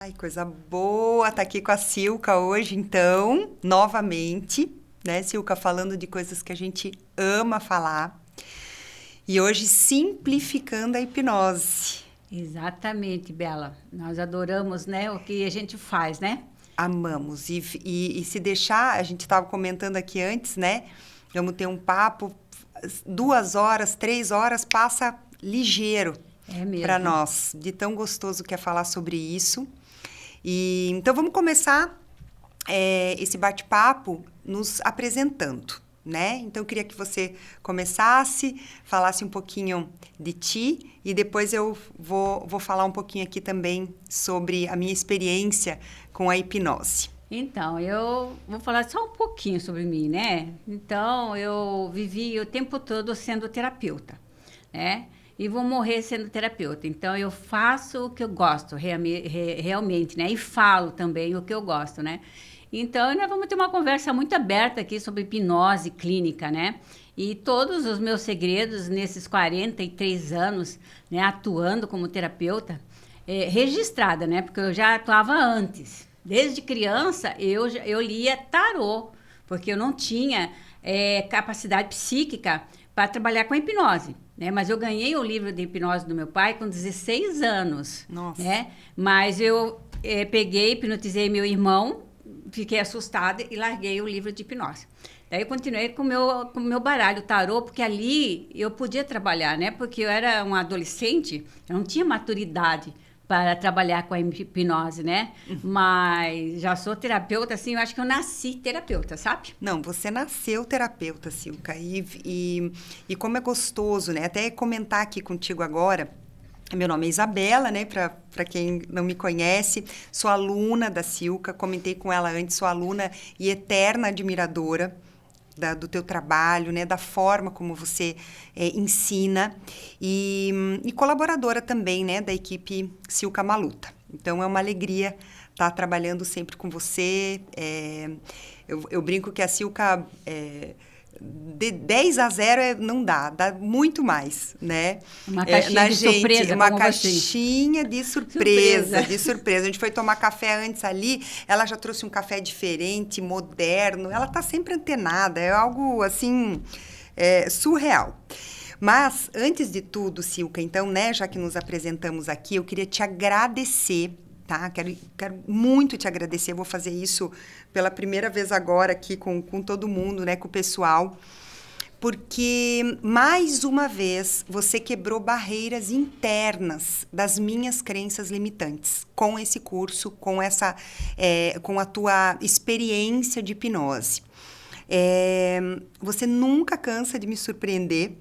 Ai, coisa boa tá aqui com a Silka hoje, então, novamente, né, Silka, falando de coisas que a gente ama falar. E hoje simplificando a hipnose. Exatamente, Bela. Nós adoramos, né, o que a gente faz, né? Amamos. E se deixar, a gente estava comentando aqui antes, né? Vamos ter um papo, 2 horas, 3 horas, passa ligeiro É para mesmo. nós, de tão gostoso que é falar sobre isso. E então vamos começar esse bate-papo nos apresentando, né? Então, eu queria que você começasse, falasse um pouquinho de ti e depois eu vou falar um pouquinho aqui também sobre a minha experiência com a hipnose. Então, eu vou falar só um pouquinho sobre mim, né? Então, eu vivi o tempo todo sendo terapeuta, né? E vou morrer sendo terapeuta. Então, eu faço o que eu gosto, realmente, né? E falo também o que eu gosto, né? Então, nós vamos ter uma conversa muito aberta aqui sobre hipnose clínica, né? E todos os meus segredos nesses 43 anos, né, atuando como terapeuta, registrada, né? Porque eu já atuava antes. Desde criança, eu lia tarô, porque eu não tinha capacidade psíquica para trabalhar com a hipnose, né? Mas eu ganhei o livro de hipnose do meu pai com 16 anos, Nossa. né? Mas eu peguei, hipnotizei meu irmão, fiquei assustada e larguei o livro de hipnose. Daí eu continuei com o meu baralho tarô, porque ali eu podia trabalhar, né? Porque eu era uma adolescente, eu não tinha maturidade para trabalhar com a hipnose, né? Mas já sou terapeuta, assim, eu acho que eu nasci terapeuta, sabe? Não, você nasceu terapeuta, Silka, e como é gostoso, né? Até comentar aqui contigo agora. Meu nome é Isabela, né? Para quem não me conhece, sou aluna da Silka, comentei com ela antes, sou aluna e eterna admiradora do teu trabalho, né? Da forma como você ensina e colaboradora também, né? Da equipe Silka Maluta. Então, é uma alegria estar trabalhando sempre com você. Eu brinco que a Silka... de 10 a 0 não dá muito mais, né? Uma caixinha Na de gente, surpresa, uma como você. caixinha Surpresa. de surpresa. A gente foi tomar café antes ali, ela já trouxe um café diferente, moderno, ela tá sempre antenada, é algo assim, surreal. Mas, antes de tudo, Silka, então, né, já que nos apresentamos aqui, eu queria te agradecer, tá? Quero muito te agradecer, vou fazer isso pela primeira vez agora aqui com todo mundo, né, com o pessoal, porque, mais uma vez, você quebrou barreiras internas das minhas crenças limitantes com esse curso, com a tua experiência de hipnose. Você nunca cansa de me surpreender,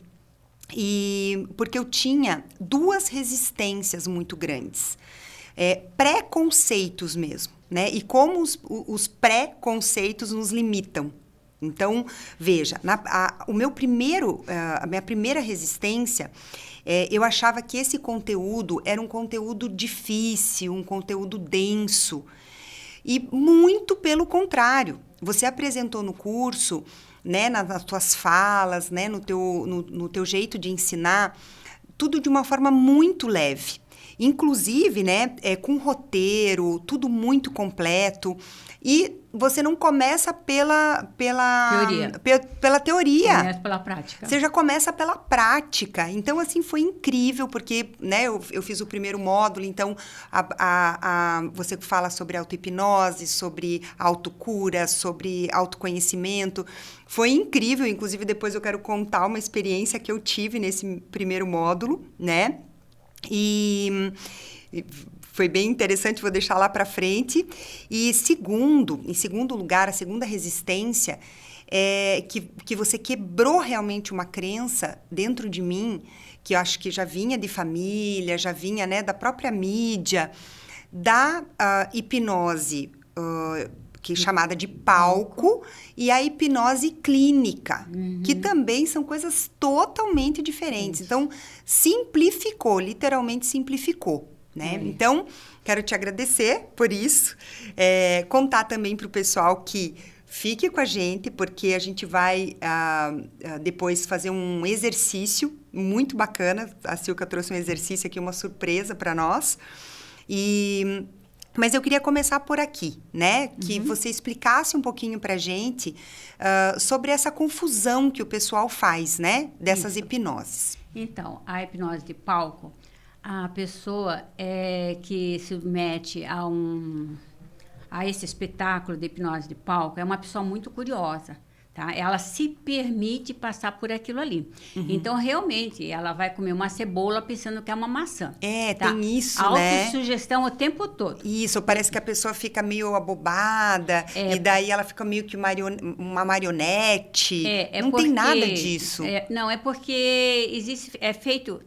e porque eu tinha duas resistências muito grandes, preconceitos mesmo, né? E como os preconceitos nos limitam. Então, veja, a minha primeira resistência, eu achava que esse conteúdo era um conteúdo difícil, um conteúdo denso. E muito pelo contrário, você apresentou no curso, né, nas tuas falas, né, no teu jeito de ensinar, tudo de uma forma muito leve. Inclusive, né, com roteiro, tudo muito completo. E você não começa Teoria. pela teoria. Começo pela prática. Você já começa pela prática. Então, assim, foi incrível, porque, né, eu fiz o primeiro módulo, então, você fala sobre auto-hipnose, sobre autocura, sobre autoconhecimento. Foi incrível, inclusive, depois eu quero contar uma experiência que eu tive nesse primeiro módulo, né? E foi bem interessante, vou deixar lá para frente. E em segundo lugar, a segunda resistência é que você quebrou realmente uma crença dentro de mim, que eu acho que já vinha de família, já vinha, né, da própria mídia, da hipnose, que é chamada de palco, e a hipnose clínica, que também são coisas totalmente diferentes. Então, simplificou, literalmente simplificou, né? Então, quero te agradecer por isso, contar também para o pessoal que fique com a gente, porque a gente vai depois fazer um exercício muito bacana. A Silka trouxe um exercício aqui, uma surpresa para nós. E Mas eu queria começar por aqui, né? Que você explicasse um pouquinho pra gente sobre essa confusão que o pessoal faz, né? Dessas hipnoses. Então, a hipnose de palco, a pessoa que se submete a esse espetáculo de hipnose de palco é uma pessoa muito curiosa. Tá? Ela se permite passar por aquilo ali. Então, realmente, ela vai comer uma cebola pensando que é uma maçã. Tá? Tem isso, né? Autossugestão o tempo todo. Isso, parece que a pessoa fica meio abobada, e daí ela fica meio que uma marionete. Não tem nada disso. Não, é porque é feito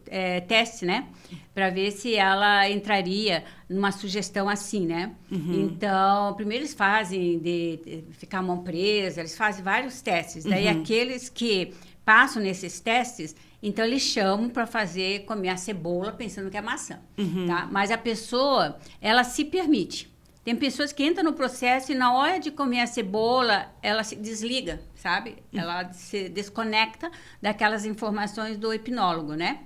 teste, né? Para ver se ela entraria numa sugestão assim, né? Então, primeiro eles fazem de ficar a mão presa, eles fazem vários testes. Daí, aqueles que passam nesses testes, então eles chamam para comer a cebola pensando que é maçã, tá? Mas a pessoa, ela se permite. Tem pessoas que entram no processo e na hora de comer a cebola, ela se desliga, sabe? Ela se desconecta daquelas informações do hipnólogo, né?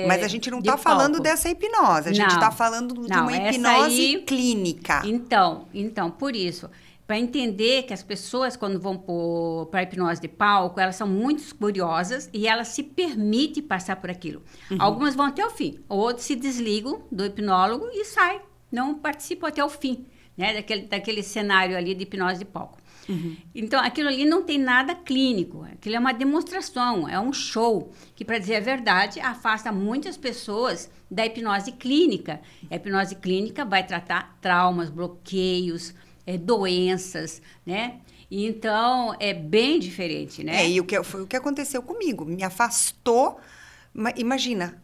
Mas a gente não está falando dessa hipnose, a gente está falando de uma hipnose clínica. Então, por isso, para entender que as pessoas, quando vão para a hipnose de palco, elas são muito curiosas e elas se permitem passar por aquilo. Algumas vão até o fim, outros se desligam do hipnólogo e saem. Não participam até o fim, né, daquele cenário ali de hipnose de palco. Então, aquilo ali não tem nada clínico, aquilo é uma demonstração, é um show, que, para dizer a verdade, afasta muitas pessoas da hipnose clínica. A hipnose clínica vai tratar traumas, bloqueios, doenças, né? Então, é bem diferente, né? E foi o que aconteceu comigo, me afastou, imagina...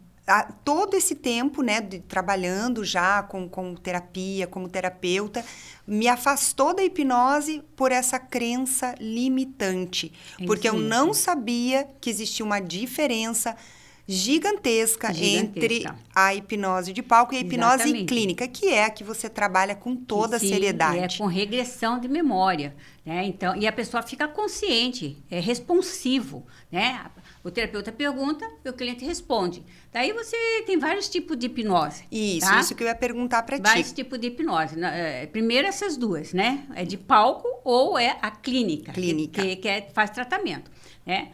todo esse tempo, né, trabalhando já com terapia, como terapeuta, me afastou da hipnose por essa crença limitante. Porque eu não sabia que existia uma diferença gigantesca entre a hipnose de palco e a hipnose clínica, que é a que você trabalha com toda a seriedade. É com regressão de memória, né? Então, e a pessoa fica consciente, é responsivo, né? O terapeuta pergunta e o cliente responde. Daí você tem vários tipos de hipnose. Isso que eu ia perguntar para ti. Vários tipos de hipnose. Primeiro essas duas, né? É de palco ou é a clínica. Que faz tratamento, né?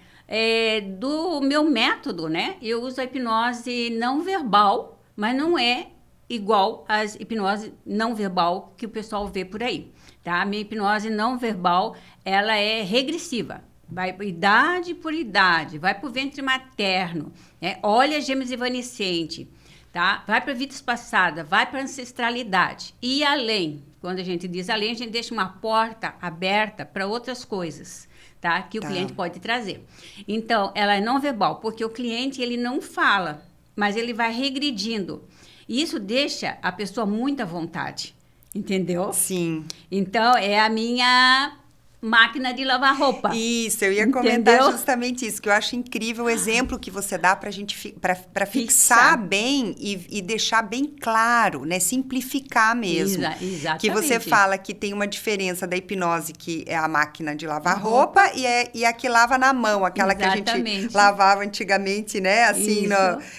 Do meu método, né? Eu uso a hipnose não verbal, mas não é igual às hipnose não verbal que o pessoal vê por aí, tá? A minha hipnose não verbal, ela é regressiva. Vai idade por idade, vai para o ventre materno, né? Olha a gêmeos evanescente, tá? Vai para vidas passadas, vai para ancestralidade. E além, quando a gente diz além, a gente deixa uma porta aberta para outras coisas, tá? Que o cliente pode trazer. Então, ela é não verbal, porque o cliente, ele não fala, mas ele vai regredindo. E isso deixa a pessoa muito à vontade, entendeu? Sim. Então, é a minha máquina de lavar roupa. Isso, eu ia comentar justamente isso, que eu acho incrível o exemplo que você dá para a gente, para fixar bem e deixar bem claro, né? Simplificar mesmo. Exatamente. Que você fala que tem uma diferença da hipnose, que é a máquina de lavar roupa, e a que lava na mão, aquela que a gente lavava antigamente, né? Assim,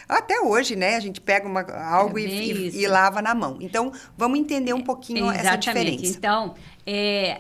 até hoje, né? A gente pega algo e lava na mão. Então, vamos entender um pouquinho essa diferença. Então,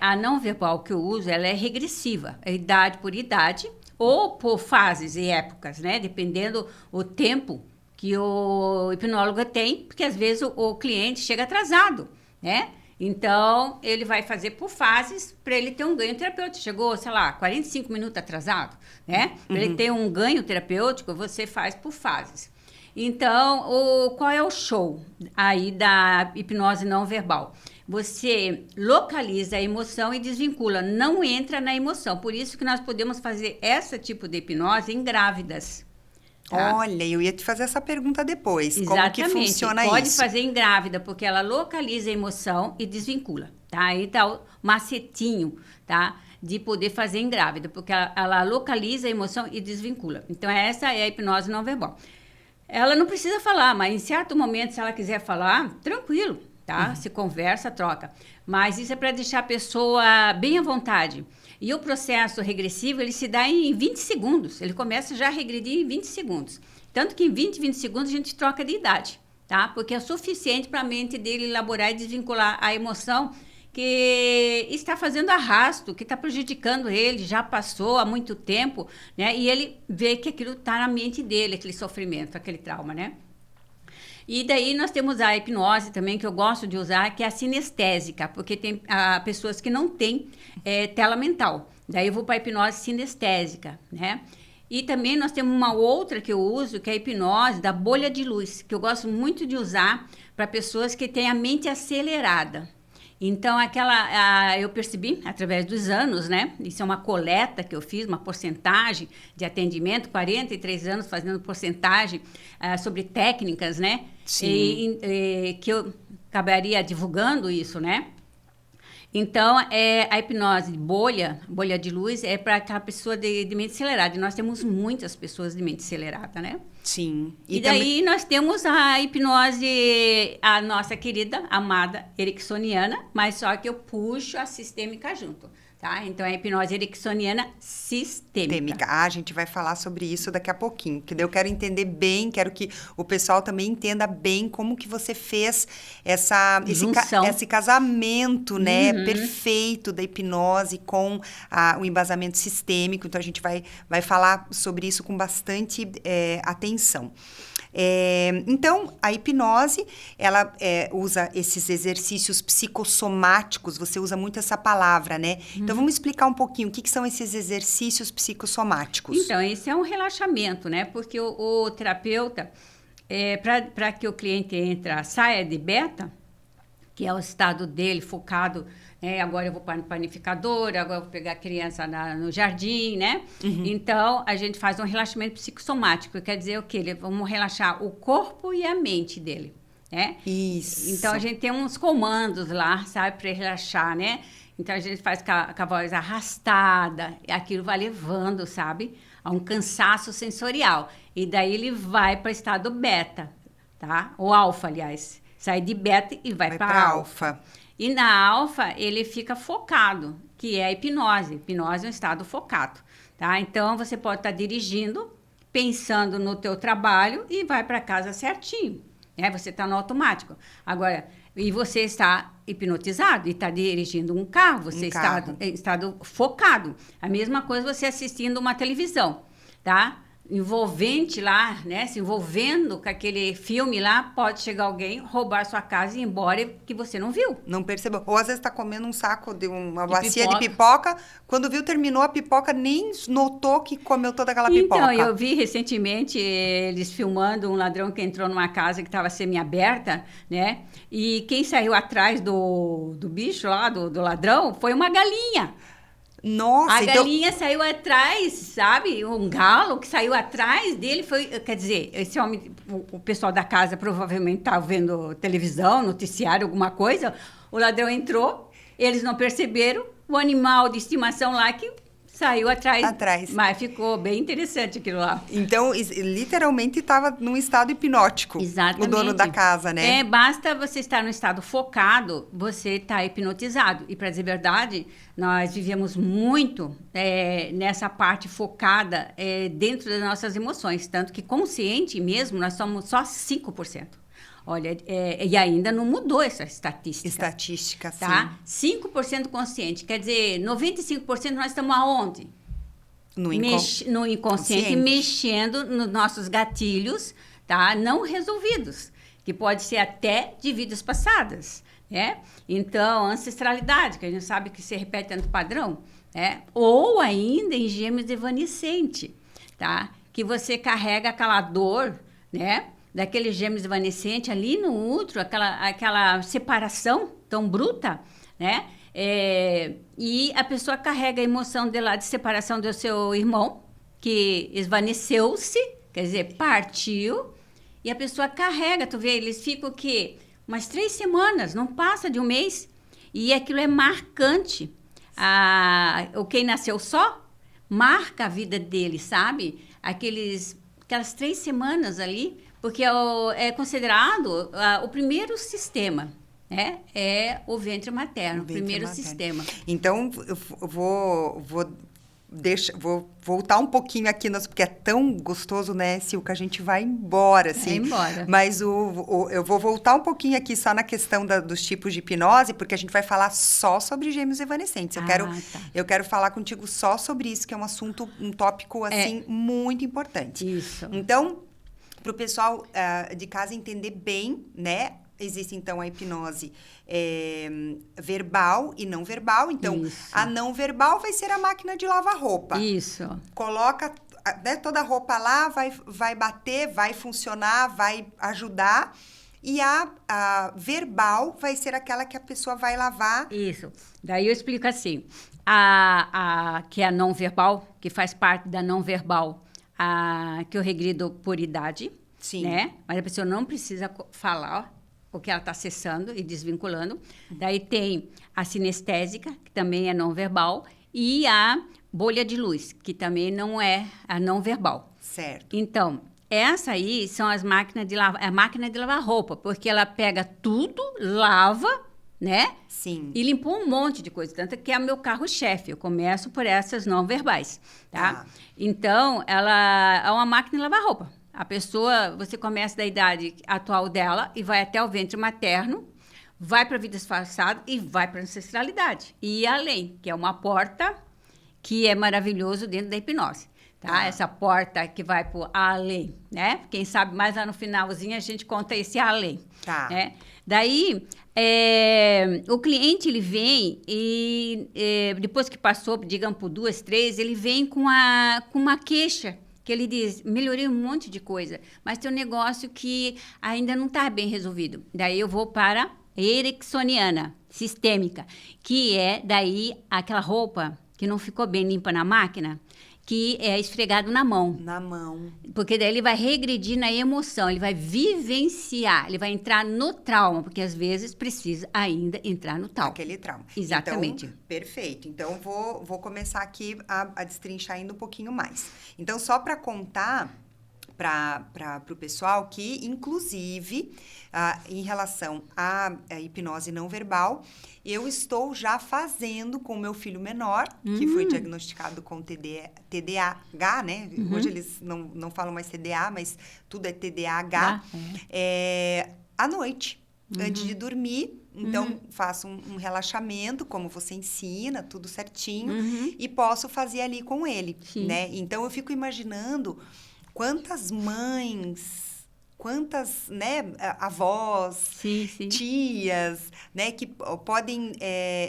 a não verbal que eu uso, ela é regressiva, é idade por idade, ou por fases e épocas, né? Dependendo o tempo que o hipnólogo tem, porque às vezes o cliente chega atrasado, né? Então, ele vai fazer por fases para ele ter um ganho terapêutico. Chegou, sei lá, 45 minutos atrasado, né? Para ele ter um ganho terapêutico, você faz por fases. Então, qual é o show aí da hipnose não verbal? Você localiza a emoção e desvincula, não entra na emoção. Por isso que nós podemos fazer esse tipo de hipnose em grávidas. Tá? Olha, eu ia te fazer essa pergunta depois. Exatamente. Como que funciona isso? Pode fazer em grávida, porque ela localiza a emoção e desvincula. Tá? Aí tá o macetinho, tá? De poder fazer em grávida, porque ela localiza a emoção e desvincula. Então, essa é a hipnose não verbal. Ela não precisa falar, mas em certo momento, se ela quiser falar, tranquilo. Tá? Se conversa, troca. Mas isso é para deixar a pessoa bem à vontade. E o processo regressivo, ele se dá em 20 segundos. Ele começa já a regredir em 20 segundos. Tanto que em 20 segundos a gente troca de idade. tá? Porque é suficiente para a mente dele elaborar e desvincular a emoção que está fazendo arrasto, que está prejudicando ele, já passou há muito tempo, né? E ele vê que aquilo está na mente dele, aquele sofrimento, aquele trauma, né? E daí nós temos a hipnose também, que eu gosto de usar, que é a sinestésica, porque tem pessoas que não têm tela mental. Daí eu vou para a hipnose sinestésica, né? E também nós temos uma outra que eu uso, que é a hipnose da bolha de luz, que eu gosto muito de usar para pessoas que têm a mente acelerada. Então, eu percebi, através dos anos, né? Isso é uma coleta que eu fiz, uma porcentagem de atendimento, 43 anos fazendo porcentagem sobre técnicas, né? Sim. Que eu acabaria divulgando isso, né? Então, a hipnose bolha de luz, é para aquela pessoa de mente acelerada. E nós temos muitas pessoas de mente acelerada, né? Sim. E daí nós temos a hipnose, a nossa querida, amada ericksoniana, mas só que eu puxo a sistêmica junto, tá? Então, é a hipnose ericksoniana sistêmica. A gente vai falar sobre isso daqui a pouquinho, porque daí eu quero entender bem, quero que o pessoal também entenda bem como que você fez esse casamento, né, perfeito da hipnose com o embasamento sistêmico. Então, a gente vai falar sobre isso com bastante atenção. Então, a hipnose, ela usa esses exercícios psicossomáticos, você usa muito essa palavra, né? Então, vamos explicar um pouquinho o que são esses exercícios psicossomáticos. Então, esse é um relaxamento, né? Porque o terapeuta, para que o cliente saia de beta, que é o estado dele focado, agora eu vou para o panificador, agora eu vou pegar a criança no jardim, né? Então, a gente faz um relaxamento psicossomático, quer dizer o quê? Vamos relaxar o corpo e a mente dele, né? Isso. Então, a gente tem uns comandos lá, sabe, para relaxar, né? Então, a gente faz com a voz arrastada, e aquilo vai levando, sabe, a um cansaço sensorial. E daí ele vai para o estado beta, tá? O alfa, aliás. Sai de beta e vai para alfa. E na alfa, ele fica focado, que é a hipnose. Hipnose é um estado focado, tá? Então, você pode estar dirigindo, pensando no teu trabalho e vai para casa certinho, né? Você está no automático. Agora, e você está hipnotizado e está dirigindo um carro, você está em estado focado. A mesma coisa você assistindo uma televisão, tá? Envolvente lá, né? Se envolvendo com aquele filme lá, pode chegar alguém, roubar sua casa e ir embora que você não viu. Não percebeu. Ou às vezes está comendo um saco uma bacia de pipoca, quando viu, terminou a pipoca, nem notou que comeu toda aquela pipoca. Então, eu vi recentemente eles filmando um ladrão que entrou numa casa que estava semi-aberta, né? E quem saiu atrás do bicho lá, do ladrão, foi uma galinha. Nossa, a galinha saiu atrás, sabe? Um galo que saiu atrás dele foi... Quer dizer, esse homem, o pessoal da casa provavelmente estava vendo televisão, noticiário, alguma coisa. O ladrão entrou, eles não perceberam. O animal de estimação lá que saiu atrás. Mas ficou bem interessante aquilo lá. Então, literalmente estava num estado hipnótico. Exatamente. O dono da casa, né? Basta você estar no estado focado, você está hipnotizado. E, para dizer a verdade, nós vivemos muito nessa parte focada dentro das nossas emoções. Tanto que, consciente mesmo, nós somos só 5%. Olha, e ainda não mudou essa estatística. Estatística, tá? sim. 5% consciente, quer dizer, 95% nós estamos aonde? No inconsciente, mexendo nos nossos gatilhos, tá? Não resolvidos, que pode ser até de vidas passadas, né? Então, ancestralidade, que a gente sabe que se repete tanto padrão, né? Ou ainda em gêmeos evanescente, tá? Que você carrega aquela dor, né? Daquele gêmeos evanescente ali no útero, aquela separação tão bruta, né? E a pessoa carrega a emoção de separação do seu irmão, que esvaneceu-se, quer dizer, partiu, e a pessoa carrega, tu vê, eles ficam o quê? Umas 3 semanas, não passa de um mês, e aquilo é marcante. Quem nasceu só, marca a vida dele, sabe? Aquelas 3 semanas ali, porque é considerado o primeiro sistema, né? É o ventre materno, o primeiro sistema. Então, eu vou vou voltar um pouquinho aqui, porque é tão gostoso, né, Sil, que a gente vai embora, assim. Vai embora. Mas eu vou voltar um pouquinho aqui só na questão dos tipos de hipnose, porque a gente vai falar só sobre gêmeos evanescentes. Eu quero falar contigo só sobre isso, que é um assunto, um tópico, assim, muito importante. Isso. Então, para o pessoal de casa entender bem, né, existe, então, a hipnose verbal e não verbal. Então, a não verbal vai ser a máquina de lavar roupa. Isso. Coloca, né, toda a roupa lá, vai bater, vai funcionar, vai ajudar. E a verbal vai ser aquela que a pessoa vai lavar. Isso. Daí eu explico assim. Que é a não verbal, que faz parte da não verbal, que eu regrido por idade. Sim. Né? Mas a pessoa não precisa falar o que ela está acessando e desvinculando. Daí tem a sinestésica, que também é não verbal, e a bolha de luz, que também não é a não verbal. Certo. Então, essa aí são as máquinas de lavar, a máquina de lavar roupa, porque ela pega tudo, lava, né? Sim. E limpou um monte de coisa, tanto que é o meu carro-chefe. Eu começo por essas não verbais, tá? Então, ela é uma máquina de lavar roupa. A pessoa, você começa da idade atual dela e vai até o ventre materno, vai para a vida disfarçada e vai para a ancestralidade. E além, que é uma porta que é maravilhoso dentro da hipnose, tá? Essa porta que vai para o além, né? Quem sabe mais lá no finalzinho a gente conta esse além, né? Daí, o cliente, ele vem e depois que passou, digamos, por 2, 3, ele vem com uma queixa, que ele diz, melhorei um monte de coisa, mas tem um negócio que ainda não está bem resolvido. Daí eu vou para ericksoniana, sistêmica, que é daí aquela roupa que não ficou bem limpa na máquina, que é esfregado na mão. Na mão. Porque daí ele vai regredir na emoção, ele vai vivenciar, ele vai entrar no trauma, porque às vezes precisa ainda entrar no trauma. Aquele trauma. Exatamente. Então, perfeito. Então, vou começar aqui a destrinchar ainda um pouquinho mais. Então, só para contar para o pessoal que, inclusive, em relação à hipnose não verbal, eu estou já fazendo com o meu filho menor, que foi diagnosticado com TDAH, né? Hoje eles não falam mais TDA, mas tudo é TDAH. À noite, antes de dormir. Então, faço um relaxamento, como você ensina, tudo certinho, e posso fazer ali com ele, né? Então, eu fico imaginando quantas mães, quantas, né, avós, tias, né, que podem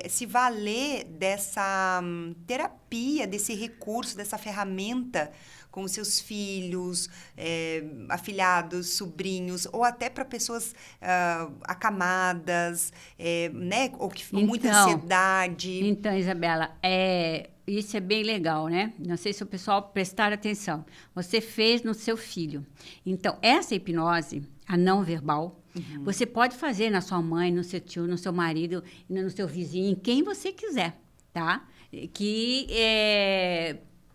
se valer dessa terapia, desse recurso, dessa ferramenta com os seus filhos, afilhados, sobrinhos, ou até para pessoas acamadas, né, ou que com muita ansiedade. Então, Isabela, isso é bem legal, né? Não sei se o pessoal prestar atenção. Você fez no seu filho. Então, essa hipnose, a não verbal, você pode fazer na sua mãe, no seu tio, no seu marido, no seu vizinho, em quem você quiser, tá? Que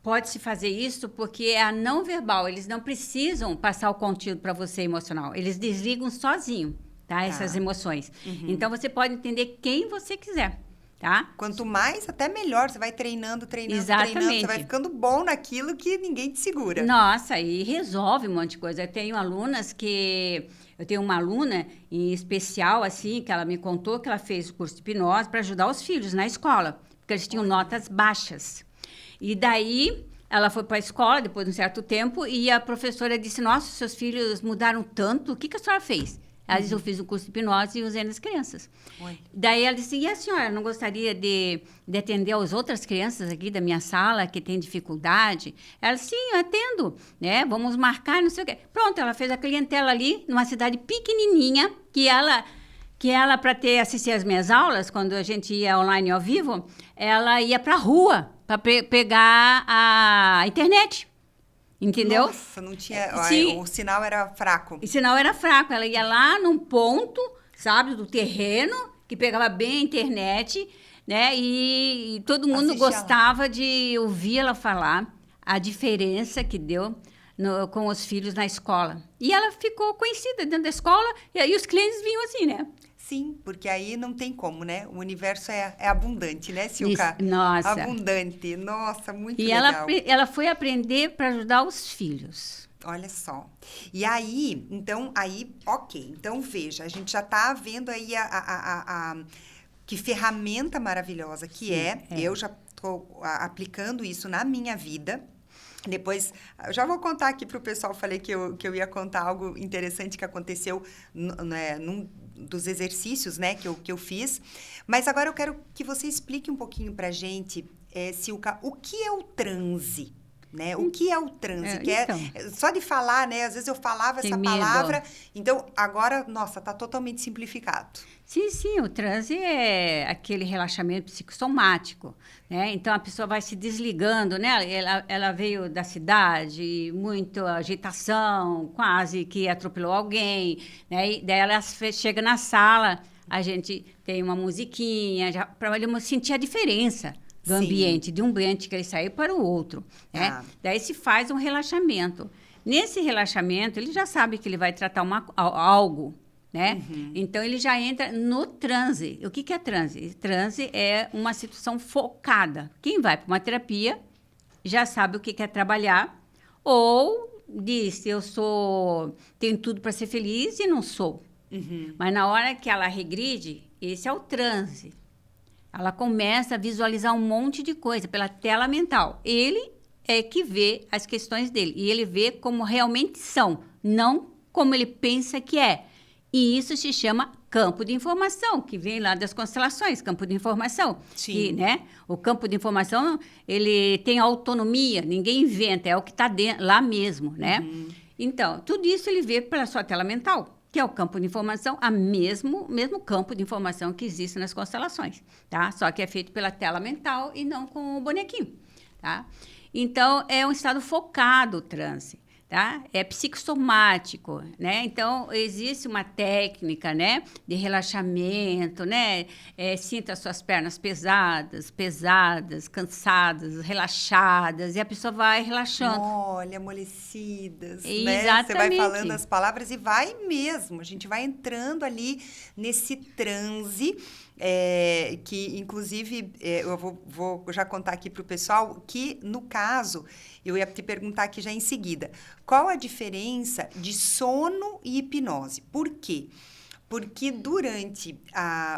pode-se fazer isso porque é a não verbal. Eles não precisam passar o conteúdo para você emocional. Eles desligam sozinho, tá? Essas emoções. Então, você pode entender quem você quiser. Tá? Quanto mais, até melhor. Você vai treinando, Exatamente. treinando. Você vai ficando bom naquilo que ninguém te segura. Nossa, e resolve um monte de coisa. Eu tenho uma aluna em especial, assim, que ela me contou que ela fez o curso de hipnose para ajudar os filhos na escola, porque eles tinham notas baixas. E daí, ela foi para a escola, depois de um certo tempo, e a professora disse, nossa, seus filhos mudaram tanto, o que a senhora fez? Ela disse, eu fiz o curso de hipnose e usei nas crianças. Daí ela disse, e a senhora não gostaria de atender as outras crianças aqui da minha sala que têm dificuldade? Ela disse, sim, eu atendo, né? Vamos marcar, não sei o quê. Pronto, ela fez a clientela ali, numa cidade pequenininha, que ela para assistir às minhas aulas, quando a gente ia online ao vivo, ela ia para a rua para pegar a internet. Entendeu? Nossa, não tinha... O sinal era fraco. O sinal era fraco. Ela ia lá num ponto, sabe, do terreno, que pegava bem a internet, né? E todo mundo gostava de ouvir ela falar a diferença que deu com os filhos na escola. E ela ficou conhecida dentro da escola, e aí os clientes vinham assim, né? Sim, porque aí não tem como, né? O universo é abundante, né, Silka? Nossa. Abundante. Nossa, muito E legal. ela foi aprender para ajudar os filhos. Olha só. E aí, então, ok. Então, veja, a gente já tá vendo aí que ferramenta maravilhosa que Sim, é. Eu já tô aplicando isso na minha vida. Depois, eu já vou contar aqui para o pessoal, falei que eu ia contar algo interessante que aconteceu num dos exercícios, né, que eu fiz. Mas agora eu quero que você explique um pouquinho para a gente, Silka, o que é o transe? Né? O que é o transe? Então, Só de falar, né? Às vezes eu falava essa palavra, então agora, nossa, tá totalmente simplificado. Sim, o transe é aquele relaxamento psicossomático, né? Então, a pessoa vai se desligando, né? Ela veio da cidade, muita agitação, quase que atropelou alguém, né? E daí ela chega na sala, a gente tem uma musiquinha, para ele sentir a diferença do ambiente, de um ambiente que ele saiu para o outro, né? Daí se faz um relaxamento. Nesse relaxamento, ele já sabe que ele vai tratar algo, né? Então, ele já entra no transe. O que é transe? Transe é uma situação focada. Quem vai para uma terapia já sabe o que é trabalhar ou diz, tenho tudo para ser feliz e não sou. Mas na hora que ela regride, esse é o transe. Ela começa a visualizar um monte de coisa pela tela mental. Ele é que vê as questões dele. E ele vê como realmente são, não como ele pensa que é. E isso se chama campo de informação, que vem lá das constelações, campo de informação. Sim. E, né, o campo de informação, ele tem autonomia, ninguém inventa, é o que está lá mesmo, né? Então, tudo isso ele vê pela sua tela mental, que é o campo de informação, mesmo campo de informação que existe nas constelações, tá? Só que é feito pela tela mental e não com o bonequinho, tá? Então, é um estado focado o transe, tá? É psicossomático, né? Então, existe uma técnica, né, de relaxamento, né? Sinta as suas pernas pesadas, cansadas, relaxadas, e a pessoa vai relaxando. Olha, amolecidas, Exatamente. Né? Você vai falando as palavras e vai mesmo. A gente vai entrando ali nesse transe, que, inclusive, eu vou já contar aqui para o pessoal que, no caso, eu ia te perguntar aqui já em seguida, qual a diferença de sono e hipnose? Por quê? Porque durante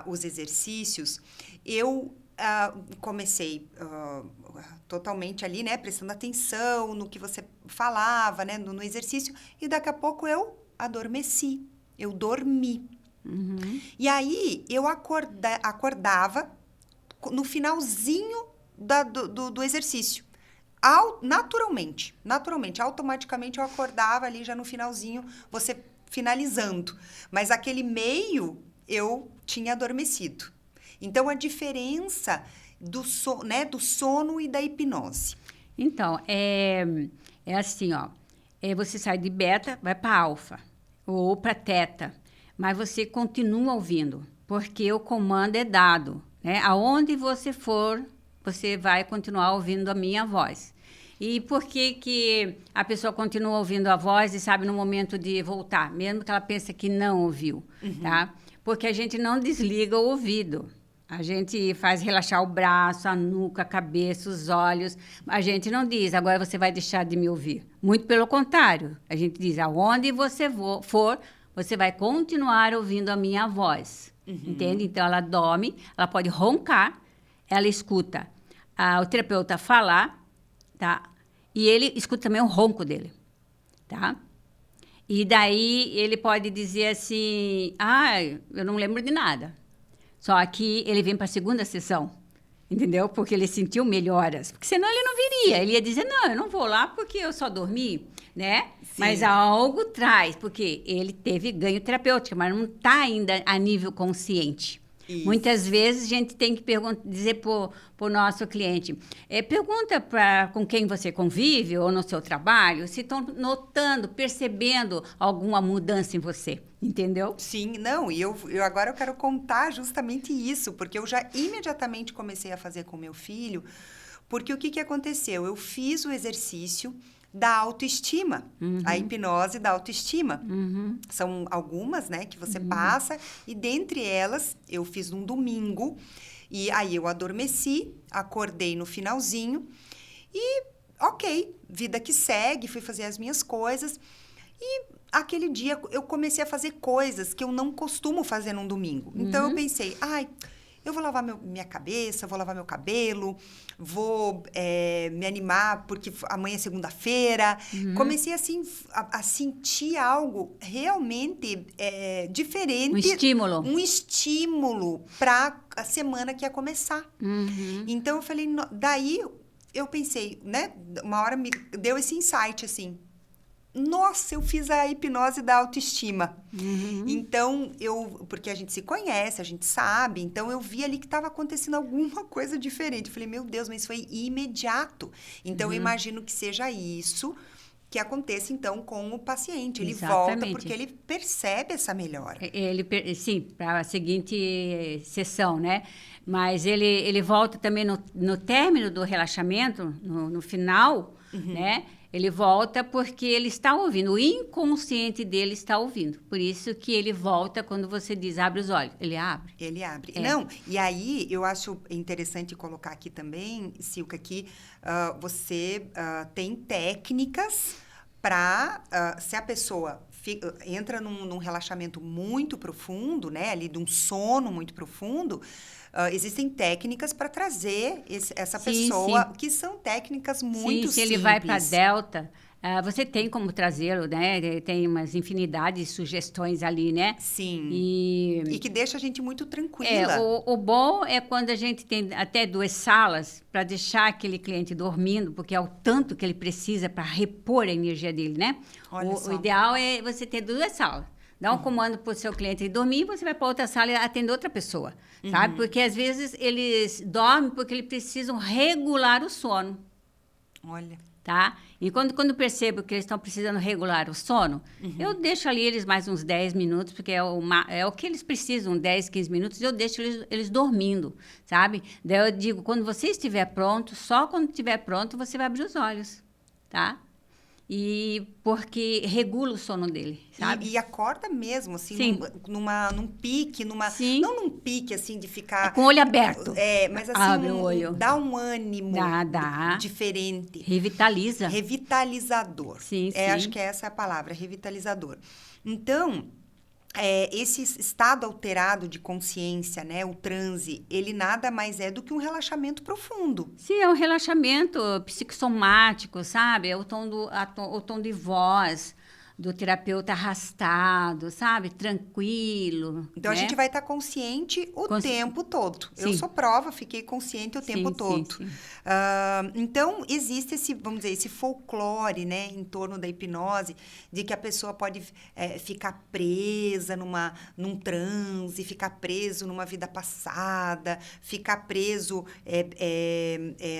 os exercícios, eu comecei totalmente ali, né, prestando atenção no que você falava, né, no exercício, e daqui a pouco eu adormeci, eu dormi. E aí, eu acordava no finalzinho do exercício. Naturalmente, automaticamente eu acordava ali já no finalzinho, você finalizando. Mas aquele meio, eu tinha adormecido. Então, a diferença do sono e da hipnose. Então, é assim, ó. Você sai de beta, vai para alfa ou para teta, mas você continua ouvindo, porque o comando é dado, né? Aonde você for, você vai continuar ouvindo a minha voz. E por que a pessoa continua ouvindo a voz e sabe no momento de voltar, mesmo que ela pense que não ouviu, tá? Porque a gente não desliga o ouvido. A gente faz relaxar o braço, a nuca, a cabeça, os olhos. A gente não diz, agora você vai deixar de me ouvir. Muito pelo contrário. A gente diz, aonde você for, você vai continuar ouvindo a minha voz. Entende? Então, ela dorme, ela pode roncar, ela escuta o terapeuta falar, tá? E ele escuta também o ronco dele, tá? E daí, ele pode dizer assim, eu não lembro de nada. Só que ele vem para a segunda sessão, entendeu? Porque ele sentiu melhoras. Porque senão ele não viria. Ele ia dizer, não, eu não vou lá porque eu só dormi, né? Sim. Mas algo traz, porque ele teve ganho terapêutico, mas não está ainda a nível consciente. Isso. Muitas vezes a gente tem que dizer para o nosso cliente, pergunta com quem você convive ou no seu trabalho, se estão notando, percebendo alguma mudança em você, entendeu? Sim, não, e eu agora eu quero contar justamente isso, porque eu já imediatamente comecei a fazer com meu filho, porque o que aconteceu? Eu fiz o exercício, da autoestima. A hipnose da autoestima. Uhum. São algumas, né, que você passa. E dentre elas, eu fiz num domingo. E aí eu adormeci, acordei no finalzinho. E, ok, vida que segue, fui fazer as minhas coisas. E aquele dia eu comecei a fazer coisas que eu não costumo fazer num domingo. Então eu pensei, eu vou lavar minha cabeça, vou lavar meu cabelo, vou me animar porque amanhã é segunda-feira. Comecei assim a sentir algo realmente diferente. Um estímulo. Um estímulo para a semana que ia começar. Então eu falei, daí eu pensei, né? Uma hora me deu esse insight assim. Nossa, eu fiz a hipnose da autoestima. Então, porque a gente se conhece, a gente sabe, então eu vi ali que estava acontecendo alguma coisa diferente. Eu falei, meu Deus, mas foi imediato. Então, eu imagino que seja isso que aconteça, então, com o paciente. Ele volta porque ele percebe essa melhora. Sim, para a seguinte sessão, né? Mas ele volta também no término do relaxamento, no final, né? Ele volta porque ele está ouvindo, o inconsciente dele está ouvindo. Por isso que ele volta quando você diz, abre os olhos. Ele abre. Ele abre. Não, e aí eu acho interessante colocar aqui também, Silka, que você tem técnicas para, se a pessoa entra num relaxamento muito profundo, né, ali de um sono muito profundo, existem técnicas para trazer essa pessoa, que são técnicas muito simples. Se ele vai para Delta, você tem como trazê-lo, né? Tem umas infinidade de sugestões ali, né? Sim. E que deixa a gente muito tranquila. O bom é quando a gente tem até 2 salas para deixar aquele cliente dormindo, porque é o tanto que ele precisa para repor a energia dele, né? O ideal é você ter 2 salas. Dá um comando para o seu cliente dormir, você vai para outra sala e atender outra pessoa, sabe? Porque, às vezes, eles dormem porque eles precisam regular o sono. Olha. Tá? E quando percebo que eles estão precisando regular o sono, eu deixo ali eles mais uns 10 minutos, porque é o que eles precisam, 10, 15 minutos, eu deixo eles dormindo, sabe? Daí eu digo, quando você estiver pronto, só quando estiver pronto, você vai abrir os olhos, tá? E porque regula o sono dele, sabe? E acorda mesmo, assim, num pique, não num pique, assim, de ficar... Com o olho aberto. Mas assim, abre o olho. Dá um ânimo dá. diferente. Revitaliza. Revitalizador. Sim. Acho que essa é a palavra, revitalizador. Então... esse estado alterado de consciência, né, o transe, ele nada mais é do que um relaxamento profundo. Sim, é um relaxamento psicossomático, sabe? É o tom de voz do terapeuta arrastado, sabe? Tranquilo. Então, né? A gente vai estar consciente o tempo todo. Sim. Eu sou prova, fiquei consciente o tempo todo. Sim. Então, existe esse folclore, né, em torno da hipnose, de que a pessoa pode ficar presa num transe, ficar preso numa vida passada, ficar preso,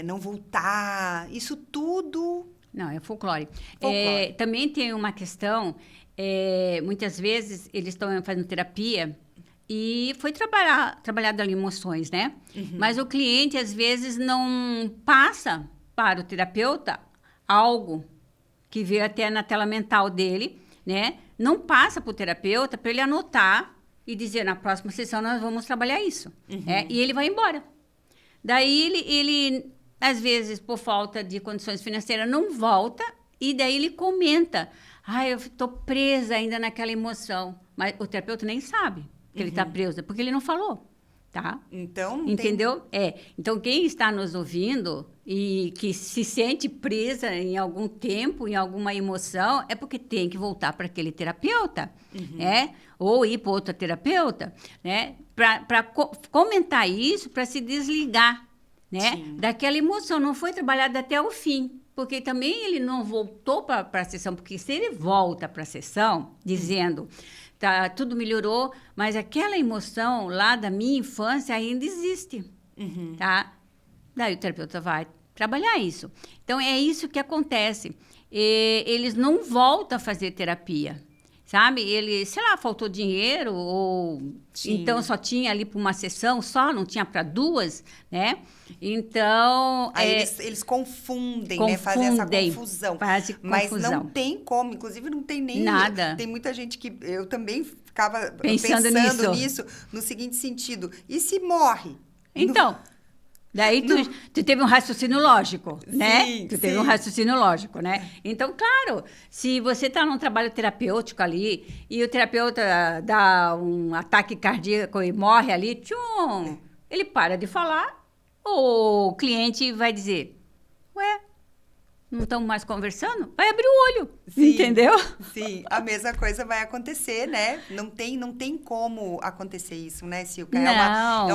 não voltar. Isso tudo... Não, é folclore. Também tem uma questão, muitas vezes eles estão fazendo terapia e foi trabalhado ali emoções, né? Mas o cliente, às vezes, não passa para o terapeuta algo que veio até na tela mental dele, né? Não passa para o terapeuta para ele anotar e dizer, na próxima sessão nós vamos trabalhar isso. E ele vai embora. Daí ele às vezes, por falta de condições financeiras, não volta e daí ele comenta. Eu estou presa ainda naquela emoção. Mas o terapeuta nem sabe que ele está preso, porque ele não falou, tá? Então, entendeu? Então, quem está nos ouvindo e que se sente presa em algum tempo, em alguma emoção, é porque tem que voltar para aquele terapeuta, ou ir para outro terapeuta, né? Para comentar isso, para se desligar, né? Daquela emoção, não foi trabalhada até o fim, porque também ele não voltou para a sessão, porque se ele volta para a sessão dizendo, tá, tudo melhorou, mas aquela emoção lá da minha infância ainda existe, tá? Daí o terapeuta vai trabalhar isso. Então, é isso que acontece. Eles não voltam a fazer terapia. sabe? Ele, sei lá, faltou dinheiro ou Sim. então só tinha ali para uma sessão só, não tinha para duas, né? Então, Aí eles confundem, né? Fazem essa confusão. Fazem Mas confusão. não tem como, inclusive não tem nem... Nada. Tem muita gente que... Eu também ficava Pensando nisso, no seguinte sentido. E se morre? Então... Daí tu teve um raciocínio lógico, né? Sim, Tu teve um raciocínio lógico, né? Então, claro, se você está num trabalho terapêutico ali e o terapeuta dá um ataque cardíaco e morre ali, tchum, ele para de falar, o cliente vai dizer, ué, não estamos mais conversando? Vai abrir o olho, entendeu? Sim, a mesma coisa vai acontecer, né? Não tem como acontecer isso, né, Silka? Não. É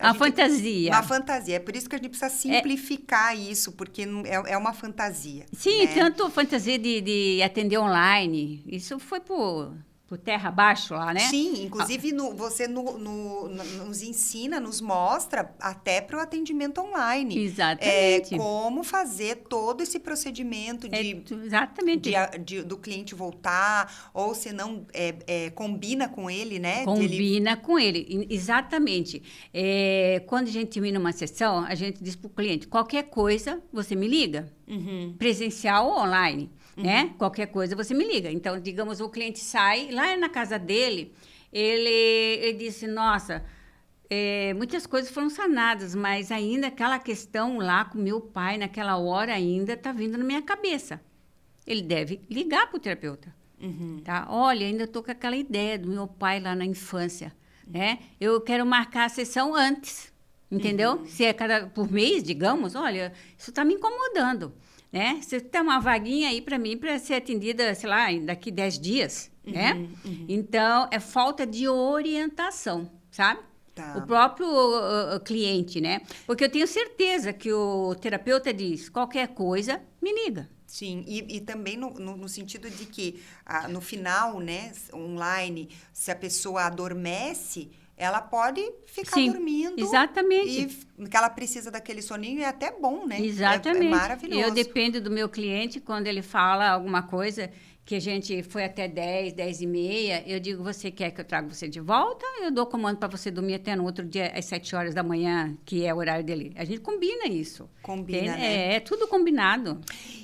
uma fantasia. Uma fantasia. É por isso que a gente precisa simplificar isso, porque é uma fantasia. Sim, né? tanto a fantasia de atender online. Isso foi por terra abaixo lá, né? Sim, inclusive você nos ensina, nos mostra até para o atendimento online. Exatamente. Como fazer todo esse procedimento exatamente. do cliente voltar, ou se não, combina com ele, né? Combina com ele, exatamente. Quando a gente termina uma sessão, a gente diz para o cliente, qualquer coisa, você me liga. Uhum. Presencial ou online. Né? Qualquer coisa você me liga. Então, digamos, o cliente sai, lá na casa dele, ele disse, nossa, muitas coisas foram sanadas, mas ainda aquela questão lá com meu pai, naquela hora ainda, está vindo na minha cabeça. Ele deve ligar para o terapeuta. Uhum. Tá? Olha, ainda estou com aquela ideia do meu pai lá na infância. Né? Eu quero marcar a sessão antes, entendeu? Uhum. Se é por mês, digamos, olha, isso está me incomodando. Né? Você tem uma vaguinha aí para mim para ser atendida, sei lá, daqui 10 dias, né? Uhum. Então, é falta de orientação, sabe? Tá. O próprio cliente, né? Porque eu tenho certeza que o terapeuta diz, qualquer coisa, me liga. Sim, e também no sentido de que, no final, né, online, se a pessoa adormece, ela pode ficar dormindo. Exatamente. E que ela precisa daquele soninho, é até bom, né? Exatamente. É maravilhoso. Eu dependo do meu cliente, quando ele fala alguma coisa que a gente foi até 10, 10 e meia, eu digo, você quer que eu traga você de volta? Eu dou comando para você dormir até no outro dia, às 7 horas da manhã, que é o horário dele. A gente combina isso. Combina, né? É tudo combinado.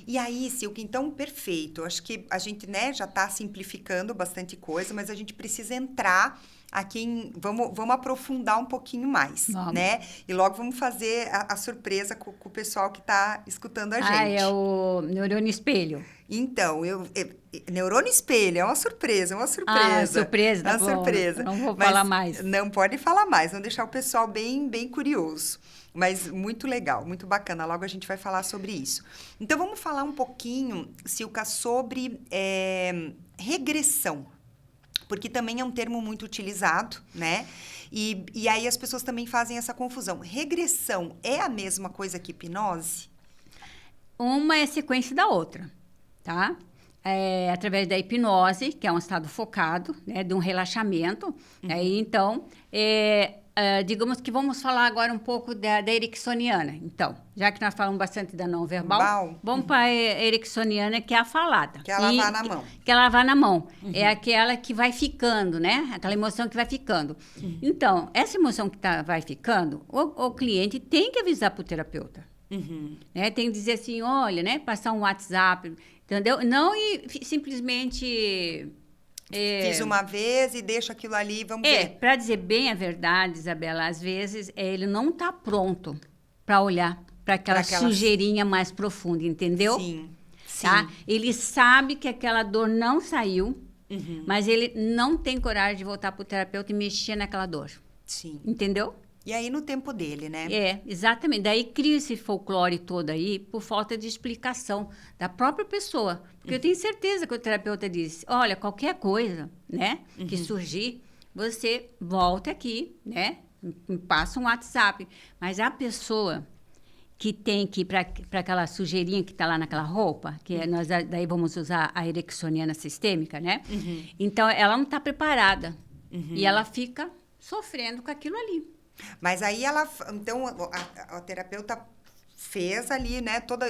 E aí, Silke, então, perfeito. Acho que a gente, né, já está simplificando bastante coisa, mas a gente precisa entrar aqui vamos aprofundar um pouquinho mais, né? E logo vamos fazer a surpresa com o pessoal que está escutando a gente. É o neurônio espelho. Então, neurônio espelho, é uma surpresa. Surpresa, tá bom. Surpresa. Não vou falar mais. Não pode falar mais, vamos deixar o pessoal bem, bem curioso. Mas muito legal, muito bacana. Logo a gente vai falar sobre isso. Então, vamos falar um pouquinho, Silka, sobre regressão. Porque também é um termo muito utilizado, né? E aí as pessoas também fazem essa confusão. Regressão é a mesma coisa que hipnose? Uma é sequência da outra, tá? Através da hipnose, que é um estado focado, né? De um relaxamento. Aí, então, digamos que vamos falar agora um pouco da ericksoniana. Então, já que nós falamos bastante da não verbal, vamos para a ericksoniana, que é a falada. Que é lavar na mão. Que é lavar na mão. É aquela que vai ficando, né? Aquela emoção que vai ficando. Então, essa emoção que vai ficando, o cliente tem que avisar para o terapeuta. Né? Tem que dizer assim, olha, né? Passar um WhatsApp, entendeu? Não simplesmente... Fiz uma vez e deixo aquilo ali, vamos ver. Para dizer bem a verdade, Isabela, às vezes ele não está pronto para olhar para aquela sujeirinha mais profunda, entendeu? Sim, tá? Ele sabe que aquela dor não saiu, mas ele não tem coragem de voltar para o terapeuta e mexer naquela dor. Sim. Entendeu? E aí no tempo dele, né? Exatamente. Daí cria esse folclore todo aí por falta de explicação da própria pessoa. Porque eu tenho certeza que o terapeuta disse, olha, qualquer coisa, né, que surgir, você volta aqui, né, me passa um WhatsApp. Mas a pessoa que tem que ir para aquela sujeirinha que está lá naquela roupa, que nós daí vamos usar a ericksoniana sistêmica, né? Então, ela não está preparada. E ela fica sofrendo com aquilo ali. Mas aí então a terapeuta fez ali, né, Tudo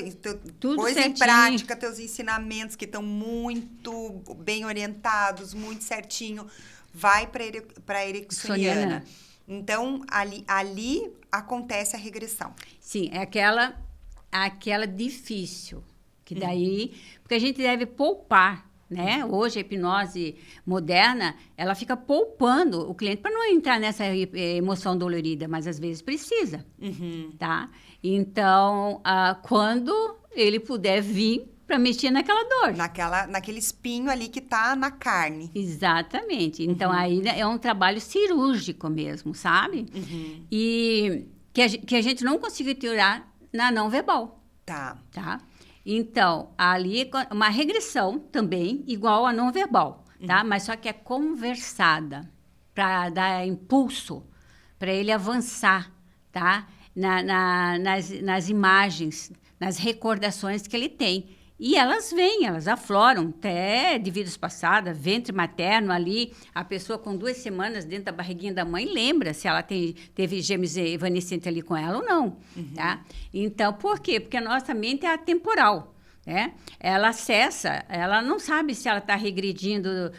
pôs em certinho. prática teus ensinamentos que estão muito bem orientados, muito certinho, vai para a ericksoniana. Soniana. Então, ali acontece a regressão. Sim, é aquela difícil, que daí, porque a gente deve poupar, né? Hoje a hipnose moderna, ela fica poupando o cliente para não entrar nessa emoção dolorida, mas às vezes precisa, tá? Então, quando ele puder vir para mexer naquela dor. Naquele espinho ali que tá na carne. Exatamente. Então, aí é um trabalho cirúrgico mesmo, sabe? E que a gente não conseguiu tirar na não verbal. Tá. Então, ali é uma regressão também, igual a não verbal, tá? Mas só que é conversada, para dar impulso, para ele avançar, tá? Nas imagens, nas recordações que ele tem. E elas vêm, elas afloram, até de vidas passadas, ventre materno ali, a pessoa com 2 semanas dentro da barriguinha da mãe lembra se ela teve gêmeos evanescentes ali com ela ou não, tá? Então, por quê? Porque a nossa mente é atemporal, né? Ela acessa, ela não sabe se ela está regredindo,